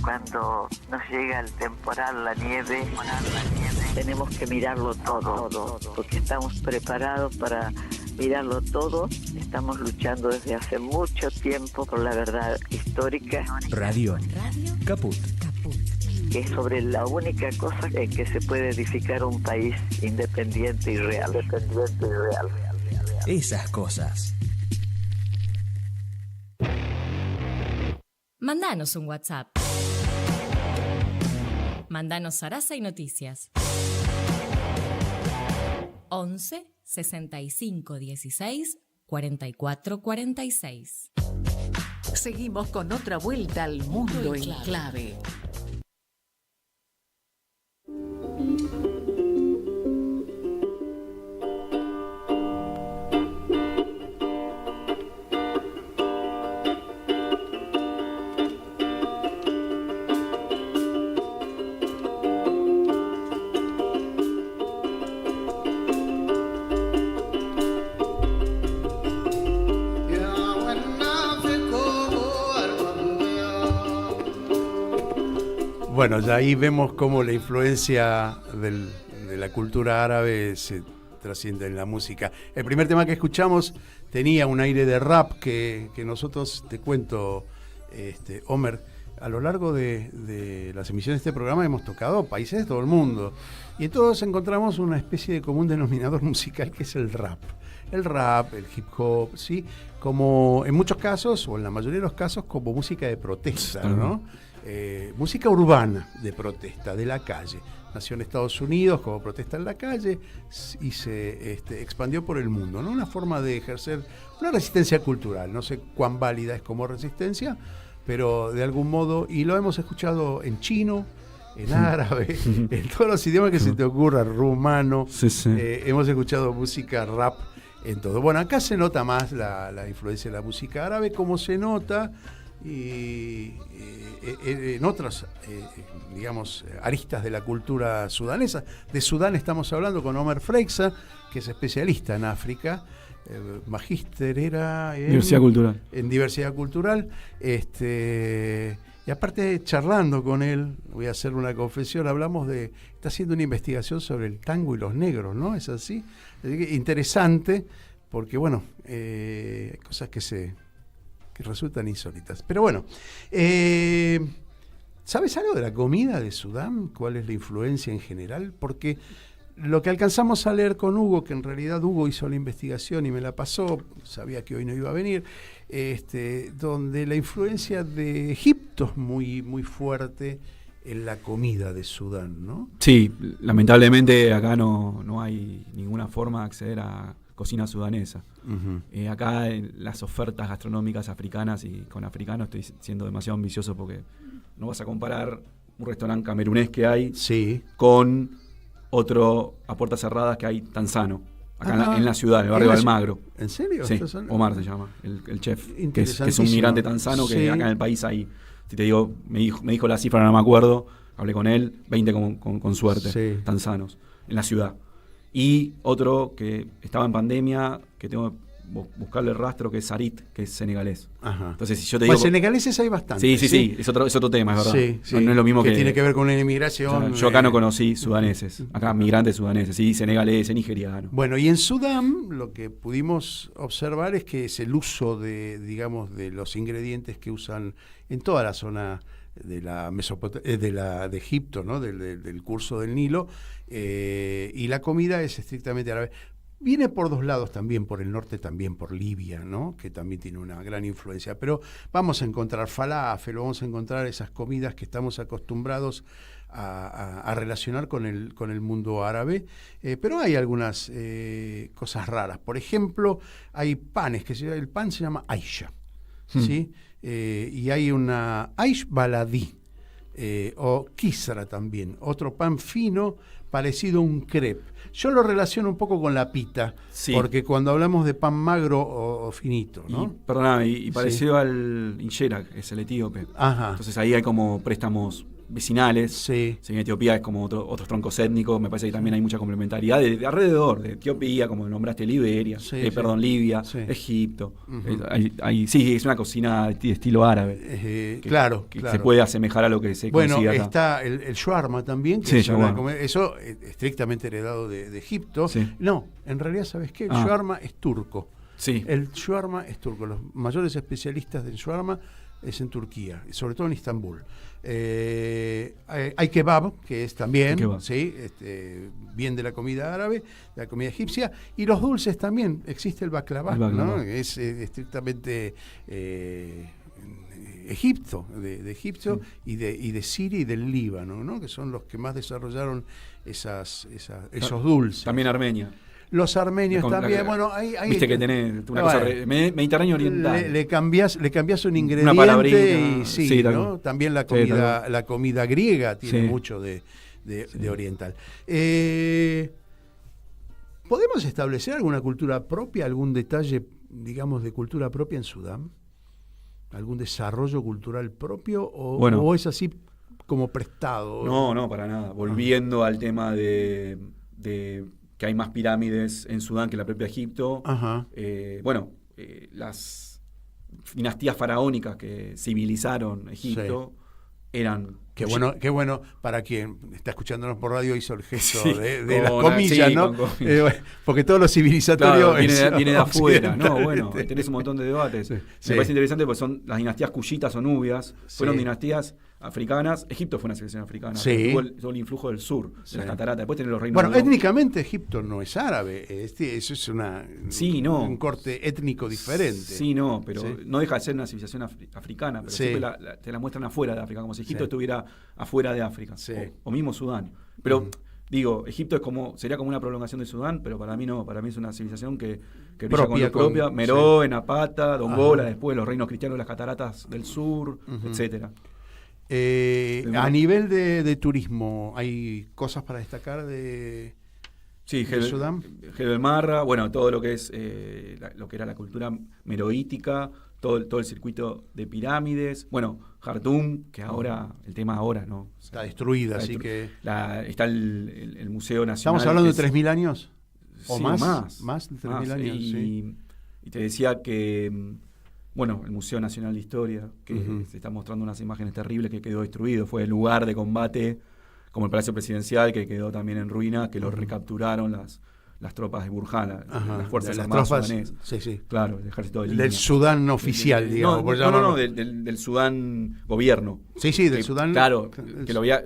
Speaker 11: cuando nos llega el temporal, la nieve. Tenemos que mirarlo todo, porque estamos preparados para mirarlo todo. Estamos luchando desde hace mucho tiempo por la verdad histórica.
Speaker 7: Radio Caput.
Speaker 11: Que es sobre la única cosa en que se puede edificar un país independiente y real.
Speaker 7: Esas cosas.
Speaker 12: Mandanos un WhatsApp. Mandanos Sarasa y Noticias. 11 65 16 44 46.
Speaker 3: Seguimos con otra vuelta al mundo en clave.
Speaker 4: Bueno, ya ahí vemos cómo la influencia de la cultura árabe se trasciende en la música. El primer tema que escuchamos tenía un aire de rap que nosotros, te cuento, Homer, a lo largo de las emisiones de este programa hemos tocado países de todo el mundo y en todos encontramos una especie de común denominador musical que es el rap. El rap, el hip hop, ¿sí? Como en muchos casos, o en la mayoría de los casos, como música de protesta, ¿no? Música urbana de protesta, de la calle. Nació en Estados Unidos como protesta en la calle y se expandió por el mundo, ¿no? Una forma de ejercer una resistencia cultural. No sé cuán válida es como resistencia, pero de algún modo, y lo hemos escuchado en chino, en árabe, en todos los idiomas que se te ocurra, rumano. Hemos escuchado música rap en todo. Bueno, acá se nota más la influencia de la música árabe, como se nota y en otras, digamos, aristas de la cultura sudanesa. De Sudán estamos hablando con Omer Freixa, que es especialista en África, magíster era en diversidad cultural, y aparte charlando con él, voy a hacer una confesión, está haciendo una investigación sobre el tango y los negros, ¿no? ¿Es así? Interesante, porque bueno, hay cosas que resultan insólitas. Pero bueno, ¿sabes algo de la comida de Sudán? ¿Cuál es la influencia en general? Porque lo que alcanzamos a leer con Hugo, que en realidad Hugo hizo la investigación y me la pasó, sabía que hoy no iba a venir, donde la influencia de Egipto es muy, muy fuerte en la comida de Sudán, ¿no?
Speaker 5: Sí, lamentablemente acá no hay ninguna forma de acceder a cocina sudanesa. Uh-huh. Acá en las ofertas gastronómicas africanas, y con africanos estoy siendo demasiado ambicioso porque no vas a comparar un restaurante camerunés que hay con otro a puertas cerradas que hay Tanzano, acá en la ciudad, en el barrio de Almagro.
Speaker 4: ¿En serio?
Speaker 5: Sí, Omar se llama, el chef, que es un migrante tanzano que acá en el país hay, si te digo, me dijo la cifra, no me acuerdo, hablé con él, 20 con suerte, tanzanos, en la ciudad. Y otro que estaba en pandemia, que tengo que buscarle el rastro, que es Sarit, que es senegalés.
Speaker 4: Ajá.
Speaker 5: Entonces, si yo te digo,
Speaker 4: senegaleses hay bastante.
Speaker 5: Sí, es otro tema, es verdad.
Speaker 4: Sí,
Speaker 5: no es lo mismo que
Speaker 4: tiene que ver con la inmigración.
Speaker 5: O sea, yo acá no conocí sudaneses, acá migrantes sudaneses, sí, senegaleses, nigerianos.
Speaker 4: Bueno, y en Sudán lo que pudimos observar es que es el uso de los ingredientes que usan en toda la zona de la de Egipto, ¿no? del curso del Nilo, y la comida es estrictamente árabe. Viene por dos lados también, por el norte también, por Libia, ¿no? Que también tiene una gran influencia. Pero vamos a encontrar falafel, vamos a encontrar esas comidas que estamos acostumbrados a relacionar con el mundo árabe. Pero hay algunas cosas raras. Por ejemplo, hay panes, el pan se llama Aisha, ¿sí? Y hay una Aish Baladi, o Kisra también, otro pan fino parecido a un crepe. Yo lo relaciono un poco con la pita, porque cuando hablamos de pan magro o finito, ¿no?
Speaker 5: Perdóname, y parecido al injera, que es el etíope.
Speaker 4: Ajá.
Speaker 5: Entonces ahí hay como préstamos vecinales. Sí. En Etiopía es como otros troncos étnicos. Me parece que también hay mucha complementariedad de alrededor de Etiopía, como nombraste, Liberia, Libia, Egipto. Es una cocina de estilo árabe.
Speaker 4: Claro.
Speaker 5: Se puede asemejar a lo que se consigue acá.
Speaker 4: Está el shawarma también, que es eso estrictamente heredado de Egipto. No, en realidad, ¿sabes qué? El shawarma es turco. El shawarma es turco. Los mayores especialistas del shawarma es en Turquía, sobre todo en Estambul. Hay kebab, que es también bien de la comida árabe, de la comida egipcia, y los dulces también. Existe el baklava, ¿no? Es estrictamente Egipto, de Egipto y de Siria y del Líbano, ¿no? Que son los que más desarrollaron esos dulces.
Speaker 5: También Armenia.
Speaker 4: Los armenios también,
Speaker 5: viste que tenés una cosa mediterráneo oriental.
Speaker 4: Le cambiás un ingrediente, una palabrita, y ¿no? También la comida griega tiene mucho de oriental. ¿Podemos establecer alguna cultura propia, algún detalle, digamos, de cultura propia en Sudán? ¿Algún desarrollo cultural propio o es así como prestado?
Speaker 5: No, para nada. Volviendo al tema de que hay más pirámides en Sudán que en la propia Egipto. Las dinastías faraónicas que civilizaron Egipto eran...
Speaker 4: Qué bueno, para quien está escuchándonos por radio hizo el gesto de las comillas, ¿no? Porque todo lo civilizatorio
Speaker 5: viene de afuera, ¿no? Bueno, tenés un montón de debates. Me parece interesante porque son las dinastías cuyitas o nubias, fueron dinastías africanas. Egipto fue una civilización africana, tuvo el influjo del sur, de las cataratas. Después tenés los reinos.
Speaker 4: Bueno, étnicamente Egipto no es árabe, eso es un corte étnico diferente.
Speaker 5: Pero no deja de ser una civilización africana, pero siempre te la muestran afuera de África, como si Egipto estuviera afuera de África, o mismo Sudán. Pero digo, Egipto sería como una prolongación de Sudán, pero para mí no, para mí es una civilización que brilla con luz propia. Meroe, Napata, Dongola, después los reinos cristianos, las cataratas del sur, etcétera.
Speaker 4: A nivel de turismo, ¿hay cosas para destacar de Sudán?
Speaker 5: Jebel Marra, bueno, todo lo que es lo que era la cultura meroítica, todo el circuito de pirámides, bueno, Jartum, que ahora, el tema ahora, ¿no?
Speaker 4: Está destruida, así que...
Speaker 5: Está el Museo Nacional.
Speaker 4: ¿Estamos hablando de 3.000 años? ¿O
Speaker 5: más?
Speaker 4: Más de 3.000 años,
Speaker 5: y te decía que, el Museo Nacional de Historia, que se está mostrando unas imágenes terribles, que quedó destruido, fue el lugar de combate, como el Palacio Presidencial, que quedó también en ruina, que lo recapturaron las tropas de Burhan, las fuerzas armadas sudanesas. Claro, el ejército de línea.
Speaker 4: Del Sudán oficial, digamos.
Speaker 5: Del Sudán gobierno.
Speaker 4: Del Sudán.
Speaker 5: Claro, que lo había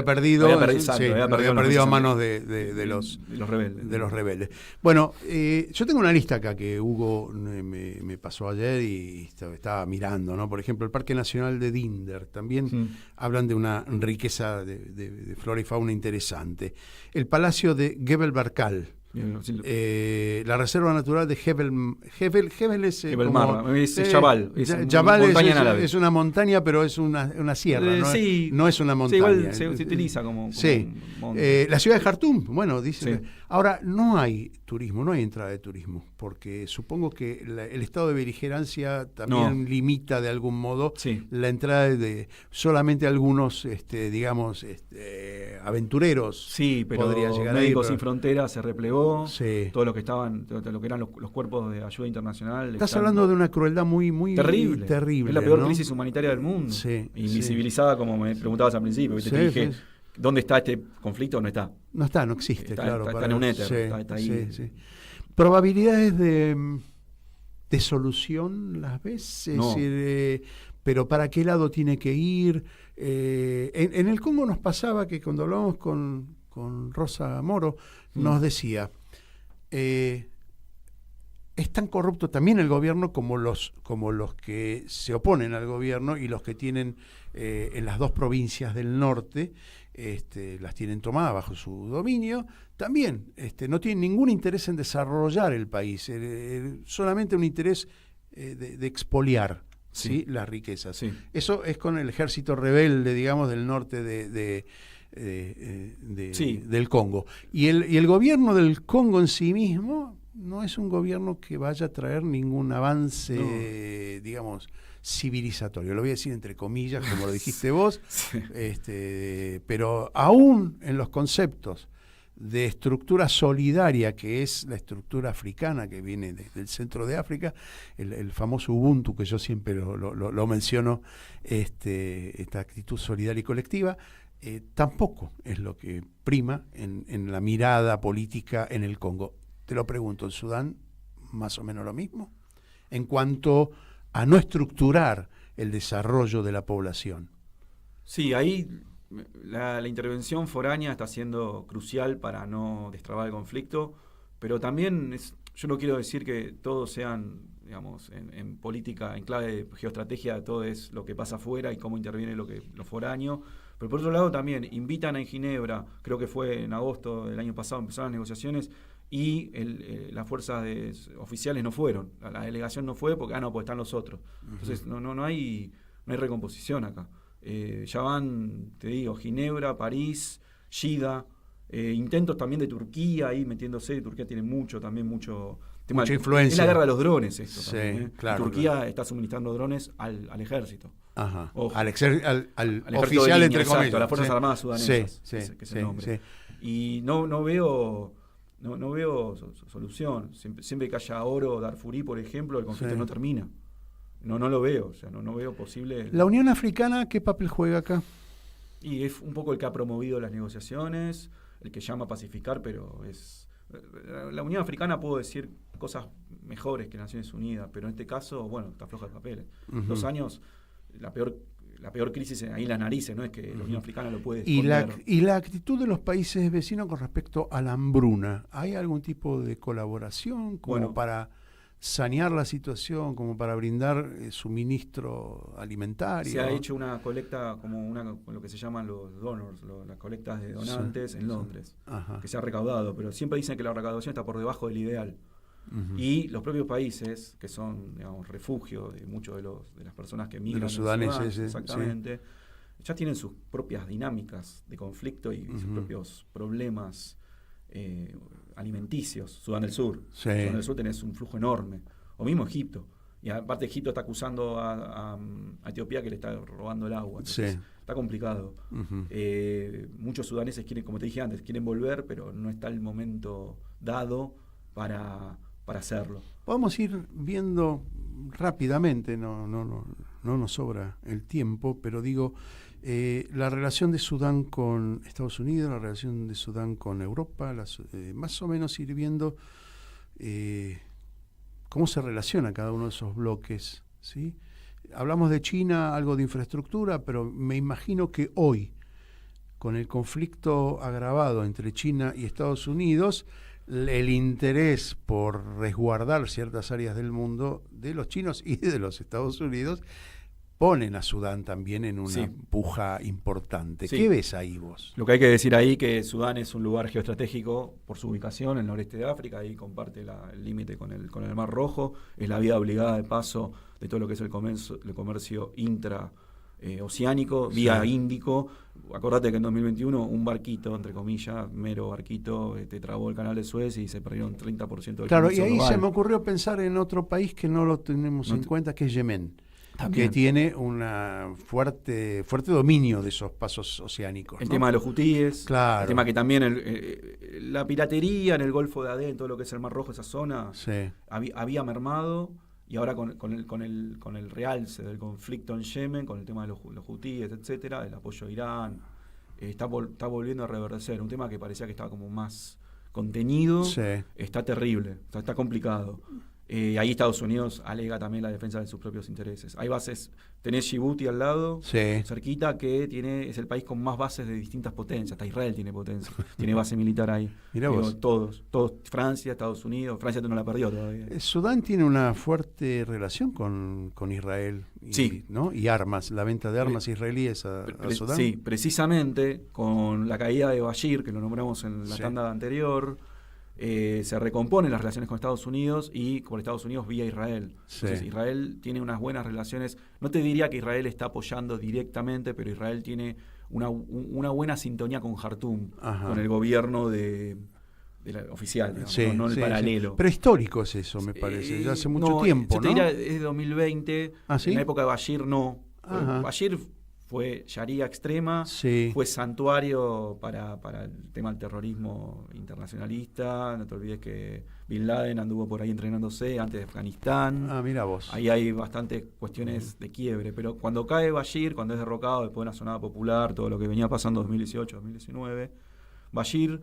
Speaker 4: perdido.
Speaker 5: Lo había perdido
Speaker 4: a manos de los rebeldes. Bueno, yo tengo una lista acá que Hugo me pasó ayer y estaba mirando, ¿no? Por ejemplo, el Parque Nacional de Dinder. También hablan de una riqueza de flora y fauna interesante. El Palacio de Gebel Barkal, La reserva natural de Jebel es
Speaker 5: Jebel
Speaker 4: como,
Speaker 5: Marra, es Jabal.
Speaker 4: Jabal
Speaker 5: montaña en árabe.
Speaker 4: es una montaña, pero es una sierra,
Speaker 5: sí,
Speaker 4: no es una montaña.
Speaker 5: Igual se utiliza como
Speaker 4: sí. La ciudad de Jartum, bueno, dice. Sí. Ahora, no hay turismo, no hay entrada de turismo, porque supongo que el estado de beligerancia también limita de algún modo la entrada de solamente algunos, digamos, aventureros.
Speaker 5: Sí, pero
Speaker 4: podrían llegar
Speaker 5: Médicos
Speaker 4: ahí,
Speaker 5: Sin Fronteras se replegó, todos los que estaban, lo que eran los cuerpos de ayuda internacional.
Speaker 4: Estás hablando de una crueldad muy terrible.
Speaker 5: Es la peor crisis humanitaria del mundo. Invisibilizada, como me preguntabas al principio. Te dije, ¿dónde está este conflicto? No está.
Speaker 4: No existe, claro.
Speaker 5: Está en un éter, está ahí.
Speaker 4: ¿Probabilidades de solución las ves?
Speaker 5: No.
Speaker 4: Pero ¿para qué lado tiene que ir? En el Congo nos pasaba que cuando hablábamos con Rosa Moro, nos decía, es tan corrupto también el gobierno como los que se oponen al gobierno y los que tienen en las dos provincias del norte, las tienen tomadas bajo su dominio, también no tienen ningún interés en desarrollar el país, solamente un interés de expoliar las riquezas. Sí. Eso es con el ejército rebelde, digamos, del norte del Congo. Y el gobierno del Congo en sí mismo no es un gobierno que vaya a traer ningún avance, digamos, civilizatorio. Lo voy a decir entre comillas, como lo dijiste vos, pero aún en los conceptos de estructura solidaria, que es la estructura africana que viene del centro de África, el famoso Ubuntu, que yo siempre lo menciono, esta actitud solidaria y colectiva, tampoco es lo que prima en la mirada política en el Congo. Te lo pregunto, ¿en Sudán más o menos lo mismo? En cuanto a no estructurar el desarrollo de la población.
Speaker 5: Sí, ahí la intervención foránea está siendo crucial para no destrabar el conflicto, pero también yo no quiero decir que todos sean, digamos, en política, en clave de geoestrategia, todo es lo que pasa afuera y cómo interviene lo foráneo. Pero por otro lado también invitan en Ginebra, creo que fue en agosto del año pasado, empezaron las negociaciones y las fuerzas oficiales no fueron, la delegación no fue porque pues están los otros. Entonces no hay recomposición acá. Ya van, te digo, Ginebra, París, Yida, intentos también de Turquía ahí metiéndose. Turquía tiene mucha
Speaker 4: influencia.
Speaker 5: Es la guerra de los drones esto también,
Speaker 4: claro,
Speaker 5: Turquía está suministrando drones al ejército.
Speaker 4: Ajá.
Speaker 5: Al
Speaker 4: oficial, entre comillas.
Speaker 5: A las Fuerzas Armadas Sudanesas, que es el nombre. Y no veo solución. Siempre que haya oro darfurí, por ejemplo, el conflicto no termina. No lo veo, no veo posible.
Speaker 4: ¿La Unión Africana qué papel juega acá?
Speaker 5: Y es un poco el que ha promovido las negociaciones, el que llama a pacificar, pero la Unión Africana, puedo decir cosas mejores que Naciones Unidas, pero en este caso, está floja el papel. 2 años, la peor crisis ahí en las narices, no es que la Unión Africana lo puede esconder.
Speaker 4: ¿Y la actitud de los países vecinos con respecto a la hambruna? ¿Hay algún tipo de colaboración para sanear la situación, como para brindar suministro alimentario?
Speaker 5: Se ha hecho una colecta con lo que se llaman los donors, las colectas de donantes en Londres, que se ha recaudado, pero siempre dicen que la recaudación está por debajo del ideal. Y los propios países, que son, digamos, refugio de muchos de las personas que migran,
Speaker 4: de los sudaneses,
Speaker 5: exactamente, ya tienen sus propias dinámicas de conflicto y sus propios problemas alimenticios. Sudán del Sur. Sudán del Sur tenés un flujo enorme. O mismo Egipto. Y aparte Egipto está acusando a Etiopía que le está robando el agua. Entonces, está complicado. Muchos sudaneses quieren, como te dije antes, quieren volver, pero no está el momento dado para hacerlo.
Speaker 4: Vamos a ir viendo rápidamente, no nos sobra el tiempo, pero digo, la relación de Sudán con Estados Unidos, la relación de Sudán con Europa, más o menos ir viendo cómo se relaciona cada uno de esos bloques, ¿sí? Hablamos de China, algo de infraestructura, pero me imagino que hoy, con el conflicto agravado entre China y Estados Unidos, el interés por resguardar ciertas áreas del mundo de los chinos y de los Estados Unidos ponen a Sudán también en una
Speaker 5: Sí.
Speaker 4: puja importante.
Speaker 5: Sí.
Speaker 4: ¿Qué ves ahí vos?
Speaker 5: Lo que hay que decir ahí que Sudán es un lugar geoestratégico por su ubicación en el noreste de África, ahí comparte el límite con el Mar Rojo, es la vía obligada de paso de todo lo que es el comercio intraoceánico, vía
Speaker 4: Sí.
Speaker 5: Índico. Acordate que en 2021 un barquito, entre comillas, mero barquito, trabó el canal de Suez y se perdieron 30% del
Speaker 4: Claro, y
Speaker 5: comercio
Speaker 4: ahí
Speaker 5: global.
Speaker 4: se me ocurrió pensar en otro país que no lo tenemos en cuenta, que es Yemen,
Speaker 5: También.
Speaker 4: que tiene una fuerte dominio de esos pasos oceánicos.
Speaker 5: El
Speaker 4: ¿no?
Speaker 5: tema de los hutíes,
Speaker 4: Claro.
Speaker 5: el tema que también la piratería en el Golfo de Adén, todo lo que es el Mar Rojo, esa zona,
Speaker 4: Sí.
Speaker 5: había mermado, y ahora con el realce del conflicto en Yemen, con el tema de los hutíes, etcétera, el apoyo a Irán, está volviendo a reverdecer. Un tema que parecía que estaba como más contenido,
Speaker 4: Sí.
Speaker 5: está terrible, está complicado. Ahí Estados Unidos alega también la defensa de sus propios intereses. Hay bases, tenés Djibouti al lado,
Speaker 4: Sí.
Speaker 5: cerquita, que es el país con más bases de distintas potencias. Hasta Israel tiene potencia, tiene base militar ahí.
Speaker 4: Mirá
Speaker 5: Digo,
Speaker 4: vos.
Speaker 5: todos, Francia, Estados Unidos, Francia no la perdió todavía.
Speaker 4: Sudán tiene una fuerte relación con Israel y,
Speaker 5: Sí.
Speaker 4: ¿no? Y armas, la venta de armas israelíes a Sudán.
Speaker 5: Sí, precisamente con la caída de Bashir, que lo nombramos en la
Speaker 4: Sí.
Speaker 5: tanda anterior, se recomponen las relaciones con Estados Unidos y con Estados Unidos vía Israel.
Speaker 4: Sí.
Speaker 5: Entonces Israel tiene unas buenas relaciones. No te diría que Israel está apoyando directamente, pero Israel tiene una buena sintonía con Jartum,
Speaker 4: Ajá.
Speaker 5: con el gobierno oficial, digamos,
Speaker 4: Sí,
Speaker 5: no el
Speaker 4: sí,
Speaker 5: paralelo.
Speaker 4: sí. Pero histórico es eso, me parece, ya hace mucho tiempo,
Speaker 5: yo
Speaker 4: ¿no?
Speaker 5: te diría, es de 2020,
Speaker 4: ¿Ah, sí?
Speaker 5: en la época de Bashir no.
Speaker 4: Ajá.
Speaker 5: Bashir fue Sharia extrema,
Speaker 4: Sí.
Speaker 5: fue santuario para el tema del terrorismo internacionalista. No te olvides que Bin Laden anduvo por ahí entrenándose antes de Afganistán.
Speaker 4: Ah, mira vos.
Speaker 5: Ahí hay bastantes cuestiones de quiebre, pero cuando cae Bashir, cuando es derrocado después de una sonada popular, todo lo que venía pasando en 2018, 2019, Bashir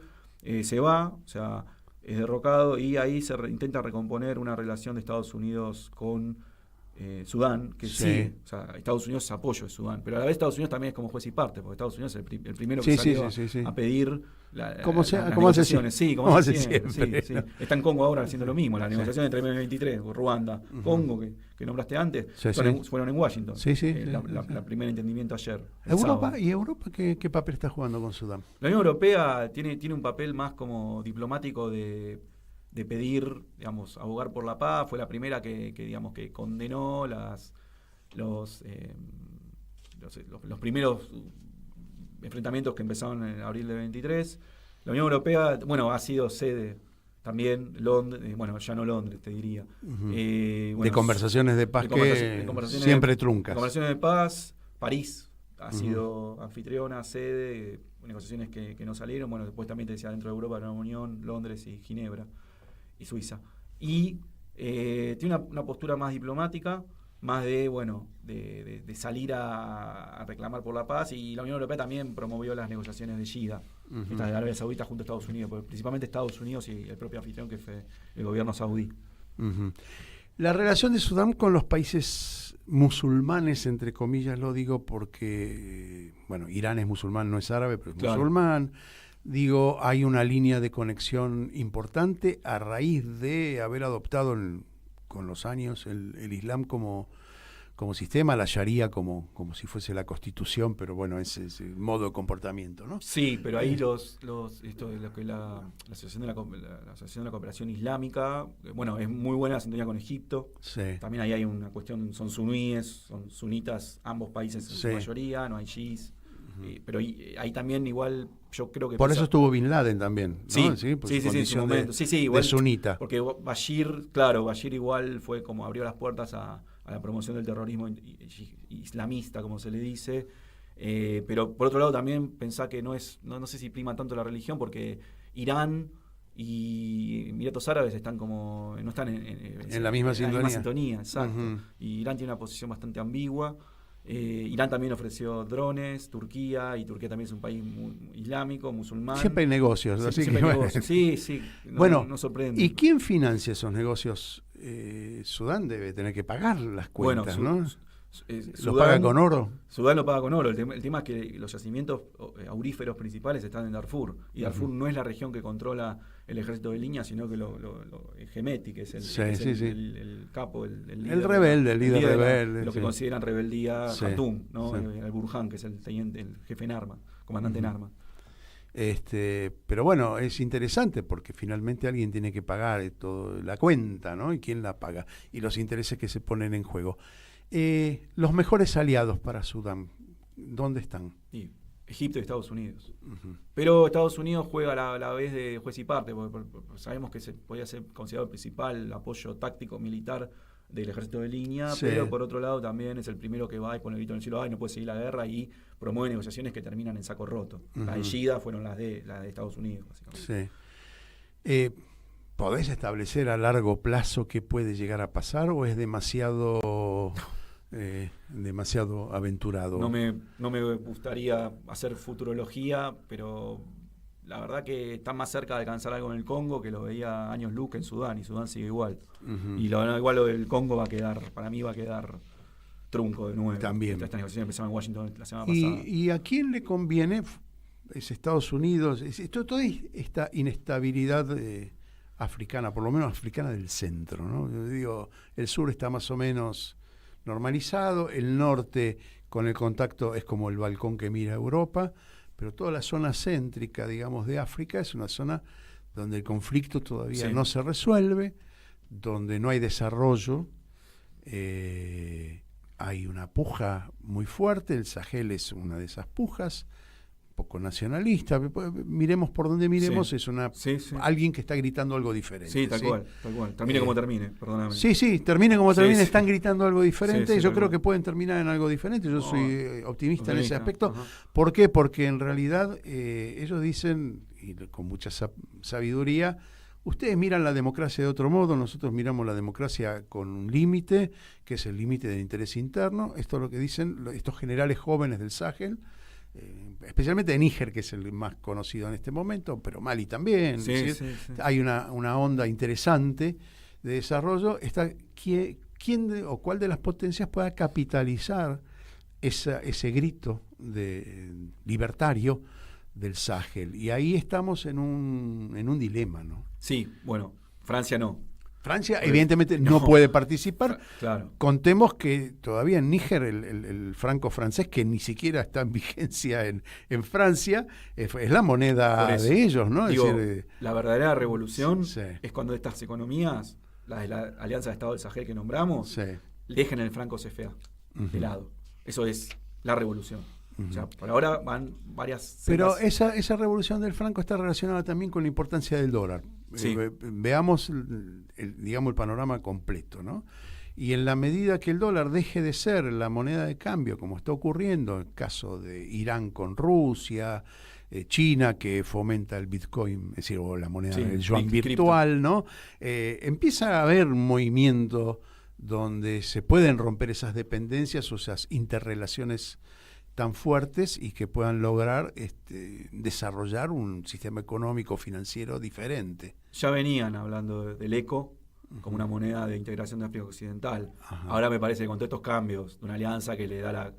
Speaker 5: se va, o sea, es derrocado, y ahí se intenta recomponer una relación de Estados Unidos con Sudán, que
Speaker 4: Sí.
Speaker 5: sí, o sea, Estados Unidos es apoyo de Sudán, pero a la vez Estados Unidos también es como juez y parte, porque Estados Unidos es el primero que
Speaker 4: Sí, sí,
Speaker 5: salió
Speaker 4: sí, sí, sí.
Speaker 5: a pedir
Speaker 4: ¿Cómo
Speaker 5: las
Speaker 4: hace
Speaker 5: negociaciones.
Speaker 4: siempre?
Speaker 5: Sí, como hace siempre. Sí. Está en Congo ahora haciendo lo mismo, las negociaciones entre M23, Ruanda, Congo, que nombraste antes,
Speaker 4: Sí,
Speaker 5: fueron en Washington.
Speaker 4: Sí, sí, sí,
Speaker 5: La primer entendimiento ayer. el
Speaker 4: ¿Europa?
Speaker 5: sábado.
Speaker 4: ¿Y Europa qué papel está jugando con Sudán?
Speaker 5: La Unión Europea tiene un papel más como diplomático de pedir, digamos, abogar por la paz. Fue la primera que digamos, que condenó los primeros enfrentamientos que empezaron en abril de 23. La Unión Europea, bueno, ha sido sede también, Londres, bueno, ya no Londres, te diría.
Speaker 4: Ujú.
Speaker 5: Bueno,
Speaker 4: de conversaciones de paz
Speaker 5: de conversaciones
Speaker 4: siempre truncas.
Speaker 5: Conversaciones de paz, París ha
Speaker 4: Ujú.
Speaker 5: sido anfitriona, sede, negociaciones que no salieron. Bueno, después también te decía dentro de Europa, la Unión, Londres y Ginebra y Suiza. Y tiene una postura más diplomática, más de salir a reclamar por la paz, y la Unión Europea también promovió las negociaciones de Jeddah,
Speaker 4: Ujú.
Speaker 5: estas de Arabia Saudita junto a Estados Unidos, pero principalmente Estados Unidos y el propio anfitrión, que fue el gobierno saudí.
Speaker 4: Ujú. La relación de Sudán con los países musulmanes, entre comillas, lo digo porque, bueno, Irán es musulmán, no es árabe, pero es
Speaker 5: Claro.
Speaker 4: musulmán. Digo, hay una línea de conexión importante a raíz de haber adoptado con los años el Islam como sistema, la Sharia como si fuese la constitución, pero bueno, ese es el modo de comportamiento, ¿no?
Speaker 5: Sí, pero ahí esto de lo que la Asociación de la Asociación de la Cooperación Islámica, bueno, es muy buena la sintonía con Egipto.
Speaker 4: Sí.
Speaker 5: También ahí hay una cuestión, son suníes, son sunitas, ambos países en
Speaker 4: Sí.
Speaker 5: su mayoría, no hay chiíes. Pero ahí también igual yo creo que...
Speaker 4: Por eso estuvo Bin Laden también, ¿no?
Speaker 5: Sí,
Speaker 4: Por
Speaker 5: sí,
Speaker 4: su
Speaker 5: sí, en su
Speaker 4: condición
Speaker 5: momento.
Speaker 4: de
Speaker 5: Igual,
Speaker 4: sunita.
Speaker 5: porque Bashir igual fue como abrió las puertas a la promoción del terrorismo islamista, como se le dice. Pero por otro lado también pensá que no sé si prima tanto la religión, porque Irán y Emiratos Árabes están como no están
Speaker 4: en la misma sintonía.
Speaker 5: Exacto.
Speaker 4: Uh-huh.
Speaker 5: Y Irán tiene una posición bastante ambigua. Irán también ofreció drones, Turquía también es un país islámico, musulmán.
Speaker 4: Siempre hay negocios, así
Speaker 5: siempre
Speaker 4: que
Speaker 5: hay
Speaker 4: bueno.
Speaker 5: negocios. Sí,
Speaker 4: bueno,
Speaker 5: no sorprende.
Speaker 4: ¿Y quién financia esos negocios? Sudán debe tener que pagar las cuentas,
Speaker 5: bueno,
Speaker 4: ¿no? ¿Lo paga con oro?
Speaker 5: Sudán lo paga con oro. El tema es que los yacimientos auríferos principales están en Darfur. Y Darfur no es la región que controla el ejército de línea, sino que el Gemeti, que es el capo, el líder
Speaker 4: rebelde.
Speaker 5: Lo que consideran rebeldía Khartoum, ¿no? El Burhan, que es el jefe en armas, comandante en armas.
Speaker 4: Pero bueno, es interesante porque finalmente alguien tiene que pagar toda la cuenta, ¿no? ¿Y quién la paga? Y los intereses que se ponen en juego. Los mejores aliados para Sudán, ¿dónde están?
Speaker 5: Sí, Egipto y Estados Unidos. Pero Estados Unidos juega a la vez de juez y parte, porque sabemos que se podía ser considerado el principal apoyo táctico militar del ejército de línea, pero por otro lado también es el primero que va y pone el grito en el cielo, no puede seguir la guerra, y promueve negociaciones que terminan en saco roto. Las de Shida fueron las de Estados Unidos, básicamente.
Speaker 4: Sí. ¿Podés establecer a largo plazo qué puede llegar a pasar o es demasiado aventurado?
Speaker 5: No me gustaría hacer futurología, pero la verdad que está más cerca de alcanzar algo en el Congo, que lo veía años luz en Sudán, y Sudán sigue igual. Y igual lo del Congo para mí va a quedar trunco de nuevo.
Speaker 4: También.
Speaker 5: Estas negociaciones empezaron en Washington la semana pasada.
Speaker 4: ¿Y a quién le conviene? Es Estados Unidos, toda esta inestabilidad africana, por lo menos africana del centro, ¿no? Yo digo, el sur está más o menos normalizado, el norte con el contacto es como el balcón que mira a Europa, pero toda la zona céntrica, digamos, de África es una zona donde el conflicto todavía no se resuelve, donde no hay desarrollo, hay una puja muy fuerte, el Sahel es una de esas pujas, poco nacionalista, miremos por donde miremos, es alguien que está gritando algo diferente.
Speaker 5: Sí, tal cual. Termine como termine, perdóname.
Speaker 4: Sí, termine como termine, están gritando algo diferente, yo creo que pueden terminar en algo diferente, yo soy optimista en ese aspecto. ¿Por qué? Porque en realidad ellos dicen, y con mucha sabiduría, ustedes miran la democracia de otro modo, nosotros miramos la democracia con un límite, que es el límite del interés interno. Esto es lo que dicen estos generales jóvenes del Sahel, especialmente de Níger, que es el más conocido en este momento, pero Mali también. Hay una onda interesante de desarrollo. ¿Quién o cuál de las potencias pueda capitalizar ese grito libertario del Sahel? Y ahí estamos en un dilema, ¿no?
Speaker 5: Sí, bueno, Francia no.
Speaker 4: Francia evidentemente no puede participar.
Speaker 5: Claro.
Speaker 4: Contemos que todavía en Níger el franco francés, que ni siquiera está en vigencia en Francia, es la moneda de ellos, ¿no?
Speaker 5: Digo,
Speaker 4: es decir,
Speaker 5: la verdadera revolución es cuando estas economías, las de la Alianza de Estado del Sahel que nombramos, dejen el franco CFA de lado. Eso es la revolución. O sea, por ahora van varias...
Speaker 4: Pero esa revolución del franco está relacionada también con la importancia del dólar. Veamos digamos el panorama completo, ¿no? Y en la medida que el dólar deje de ser la moneda de cambio, como está ocurriendo en el caso de Irán con Rusia, China que fomenta el Bitcoin, es decir, o la moneda del yuan virtual, ¿no? Empieza a haber un movimiento donde se pueden romper esas dependencias o esas interrelaciones tan fuertes y que puedan lograr desarrollar un sistema económico financiero diferente.
Speaker 5: Ya venían hablando del ECO como una moneda de integración de África Occidental. Ahora me parece que con todos estos cambios de una alianza que le da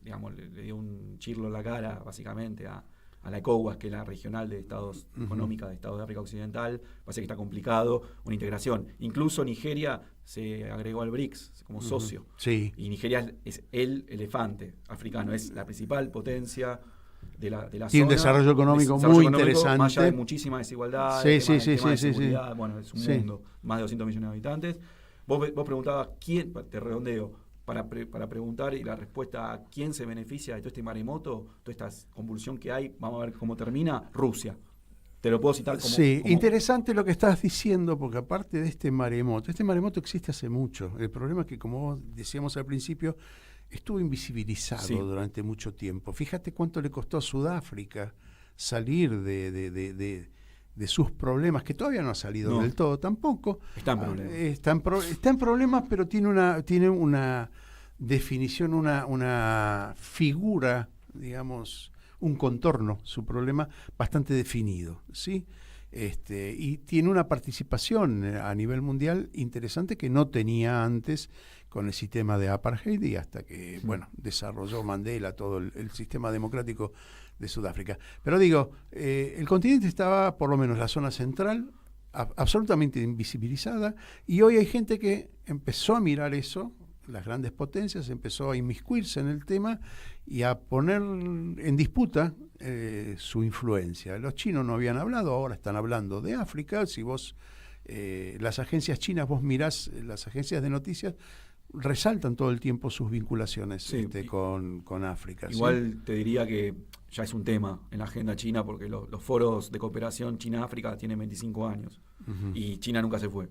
Speaker 5: le dio un chirlo en la cara básicamente a la ECOWAS, que es la regional de estados económica de Estados de África Occidental, parece que está complicado una integración. Incluso Nigeria se agregó al BRICS como socio. Y Nigeria es el elefante africano, es la principal potencia de la zona.
Speaker 4: Tiene un desarrollo económico muy interesante.
Speaker 5: Más allá de muchísima desigualdad, tema de seguridad, bueno, es un mundo, más de 200 millones de habitantes. Vos preguntabas quién, te redondeo, para preguntar, y la respuesta a quién se beneficia de todo este maremoto, toda esta convulsión que hay, vamos a ver cómo termina, Rusia. Te lo puedo citar como...
Speaker 4: Interesante lo que estás diciendo, porque aparte de este maremoto existe hace mucho. El problema es que, como decíamos al principio, estuvo invisibilizado durante mucho tiempo. Fíjate cuánto le costó a Sudáfrica salir de sus problemas, que todavía no ha salido del todo tampoco.
Speaker 5: Está en problemas.
Speaker 4: Está en problemas, pero tiene una definición, una figura, digamos, un contorno, su problema bastante definido, ¿sí? Y tiene una participación a nivel mundial interesante que no tenía antes, con el sistema de apartheid y hasta que, bueno, desarrolló Mandela todo el sistema democrático de Sudáfrica. Pero digo, el continente estaba, por lo menos la zona central, absolutamente invisibilizada, y hoy hay gente que empezó a mirar eso, las grandes potencias, empezó a inmiscuirse en el tema y a poner en disputa su influencia. Los chinos no habían hablado, ahora están hablando de África. Si vos, las agencias chinas, vos mirás las agencias de noticias, resaltan todo el tiempo sus vinculaciones con África.
Speaker 5: Igual te diría que ya es un tema en la agenda china, porque los foros de cooperación China-África tienen 25 años y China nunca se fue.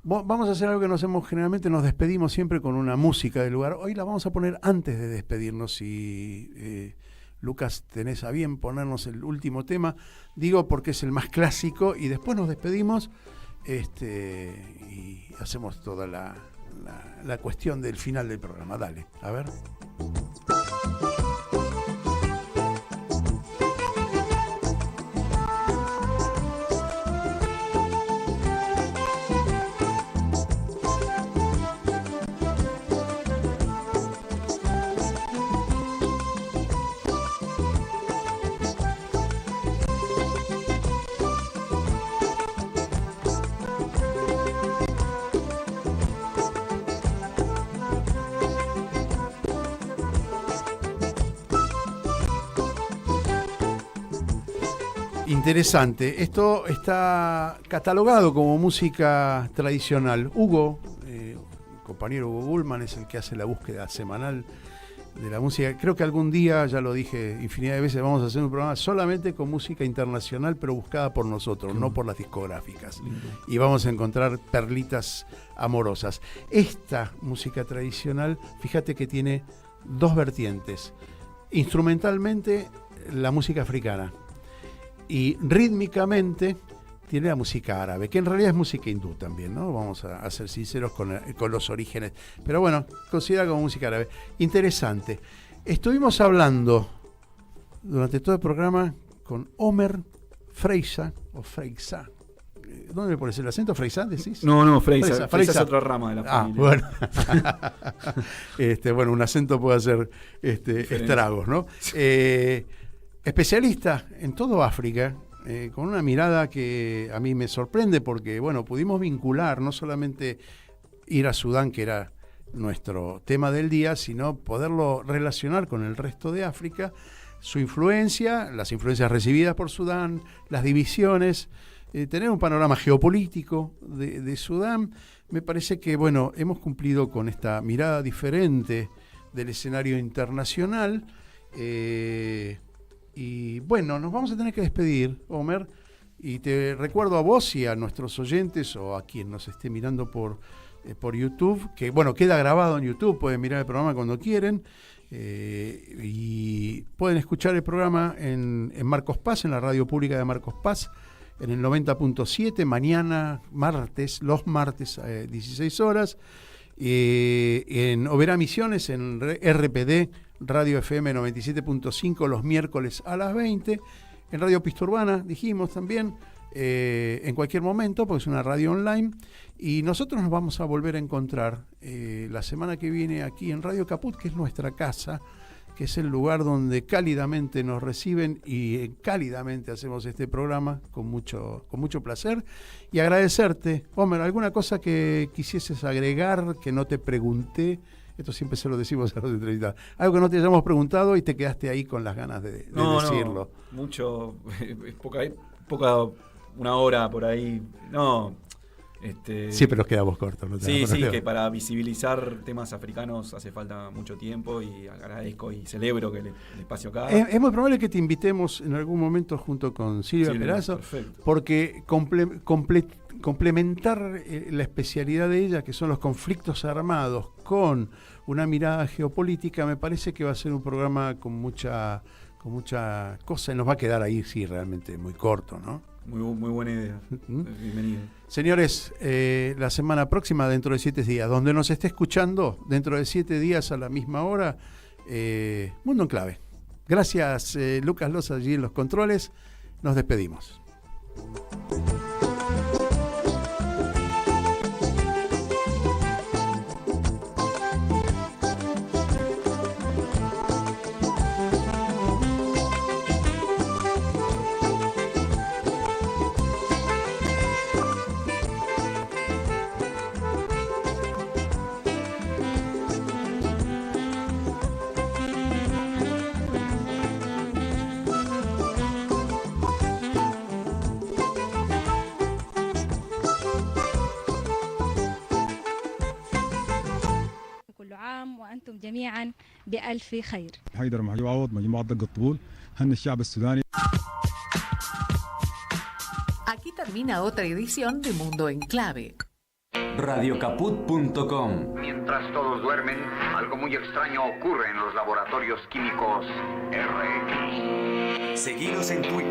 Speaker 4: Vamos a hacer algo que nos hacemos generalmente, nos despedimos siempre con una música del lugar. Hoy la vamos a poner antes de despedirnos. Si Lucas, tenés a bien ponernos el último tema, digo porque es el más clásico, y después nos despedimos y hacemos toda la cuestión del final del programa. Dale, a ver. Interesante. Esto está catalogado como música tradicional. Hugo, compañero Hugo Gullman, es el que hace la búsqueda semanal de la música. Creo que algún día, ya lo dije infinidad de veces, vamos a hacer un programa solamente con música internacional, pero buscada por nosotros, no por las discográficas. Y vamos a encontrar perlitas amorosas. Esta música tradicional, fíjate que tiene dos vertientes. Instrumentalmente, la música africana. Y rítmicamente tiene la música árabe, que en realidad es música hindú también, ¿no? Vamos a ser sinceros con los orígenes. Pero bueno, considera como música árabe. Interesante. Estuvimos hablando durante todo el programa con Omer Freisa, o Freisa. ¿Dónde le pones el acento? ¿Freisa, decís?
Speaker 5: No, Freisa es otra rama de la familia.
Speaker 4: Bueno. Bueno, un acento puede hacer estragos, ¿no? Especialista en todo África, con una mirada que a mí me sorprende porque, bueno, pudimos vincular no solamente ir a Sudán, que era nuestro tema del día, sino poderlo relacionar con el resto de África, su influencia, las influencias recibidas por Sudán, las divisiones, tener un panorama geopolítico de Sudán. Me parece que, bueno, hemos cumplido con esta mirada diferente del escenario internacional. Y bueno, nos vamos a tener que despedir, Omer, y te recuerdo a vos y a nuestros oyentes o a quien nos esté mirando por YouTube, que bueno, queda grabado en YouTube, pueden mirar el programa cuando quieren, y pueden escuchar el programa en Marcos Paz, en la radio pública de Marcos Paz, en el 90.7, mañana, los martes a 16 horas, en Oberá Misiones, en RPD, Radio FM 97.5 los miércoles a las 20, en Radio Pista Urbana, dijimos también, en cualquier momento, porque es una radio online, y nosotros nos vamos a volver a encontrar la semana que viene aquí en Radio Caput, que es nuestra casa, que es el lugar donde cálidamente nos reciben y cálidamente hacemos este programa con mucho placer, y agradecerte. Homer, ¿alguna cosa que quisieses agregar que no te pregunté? Esto siempre se lo decimos a los entrevistados. Algo que no te hayamos preguntado y te quedaste ahí con las ganas de decirlo.
Speaker 5: No, mucho, poca, una hora por ahí. No.
Speaker 4: Siempre nos quedamos cortos. ¿No?
Speaker 5: Sí, que para visibilizar temas africanos hace falta mucho tiempo, y agradezco y celebro que el espacio acá.
Speaker 4: Es muy probable que te invitemos en algún momento junto con Silvia Perazo, porque complementar la especialidad de ella, que son los conflictos armados, con una mirada geopolítica, me parece que va a ser un programa con mucha cosa, y nos va a quedar ahí, sí, realmente muy corto, ¿no?
Speaker 5: Muy buena idea. Bienvenido.
Speaker 4: Señores, la semana próxima, dentro de 7 días, donde nos esté escuchando, dentro de 7 días a la misma hora, Mundo en Clave. Gracias, Lucas Loza, allí en los controles. Nos despedimos.
Speaker 13: جميعا بألف خير.
Speaker 14: حيدر محجوب عوض مجموعة دق الطبول هن الشعب السوداني.
Speaker 3: Aquí termina otra edición de Mundo en Clave.
Speaker 15: Radiocaput.com.
Speaker 16: Mientras todos duermen, algo muy extraño ocurre en los laboratorios químicos RX.
Speaker 15: Seguinos en Twitter.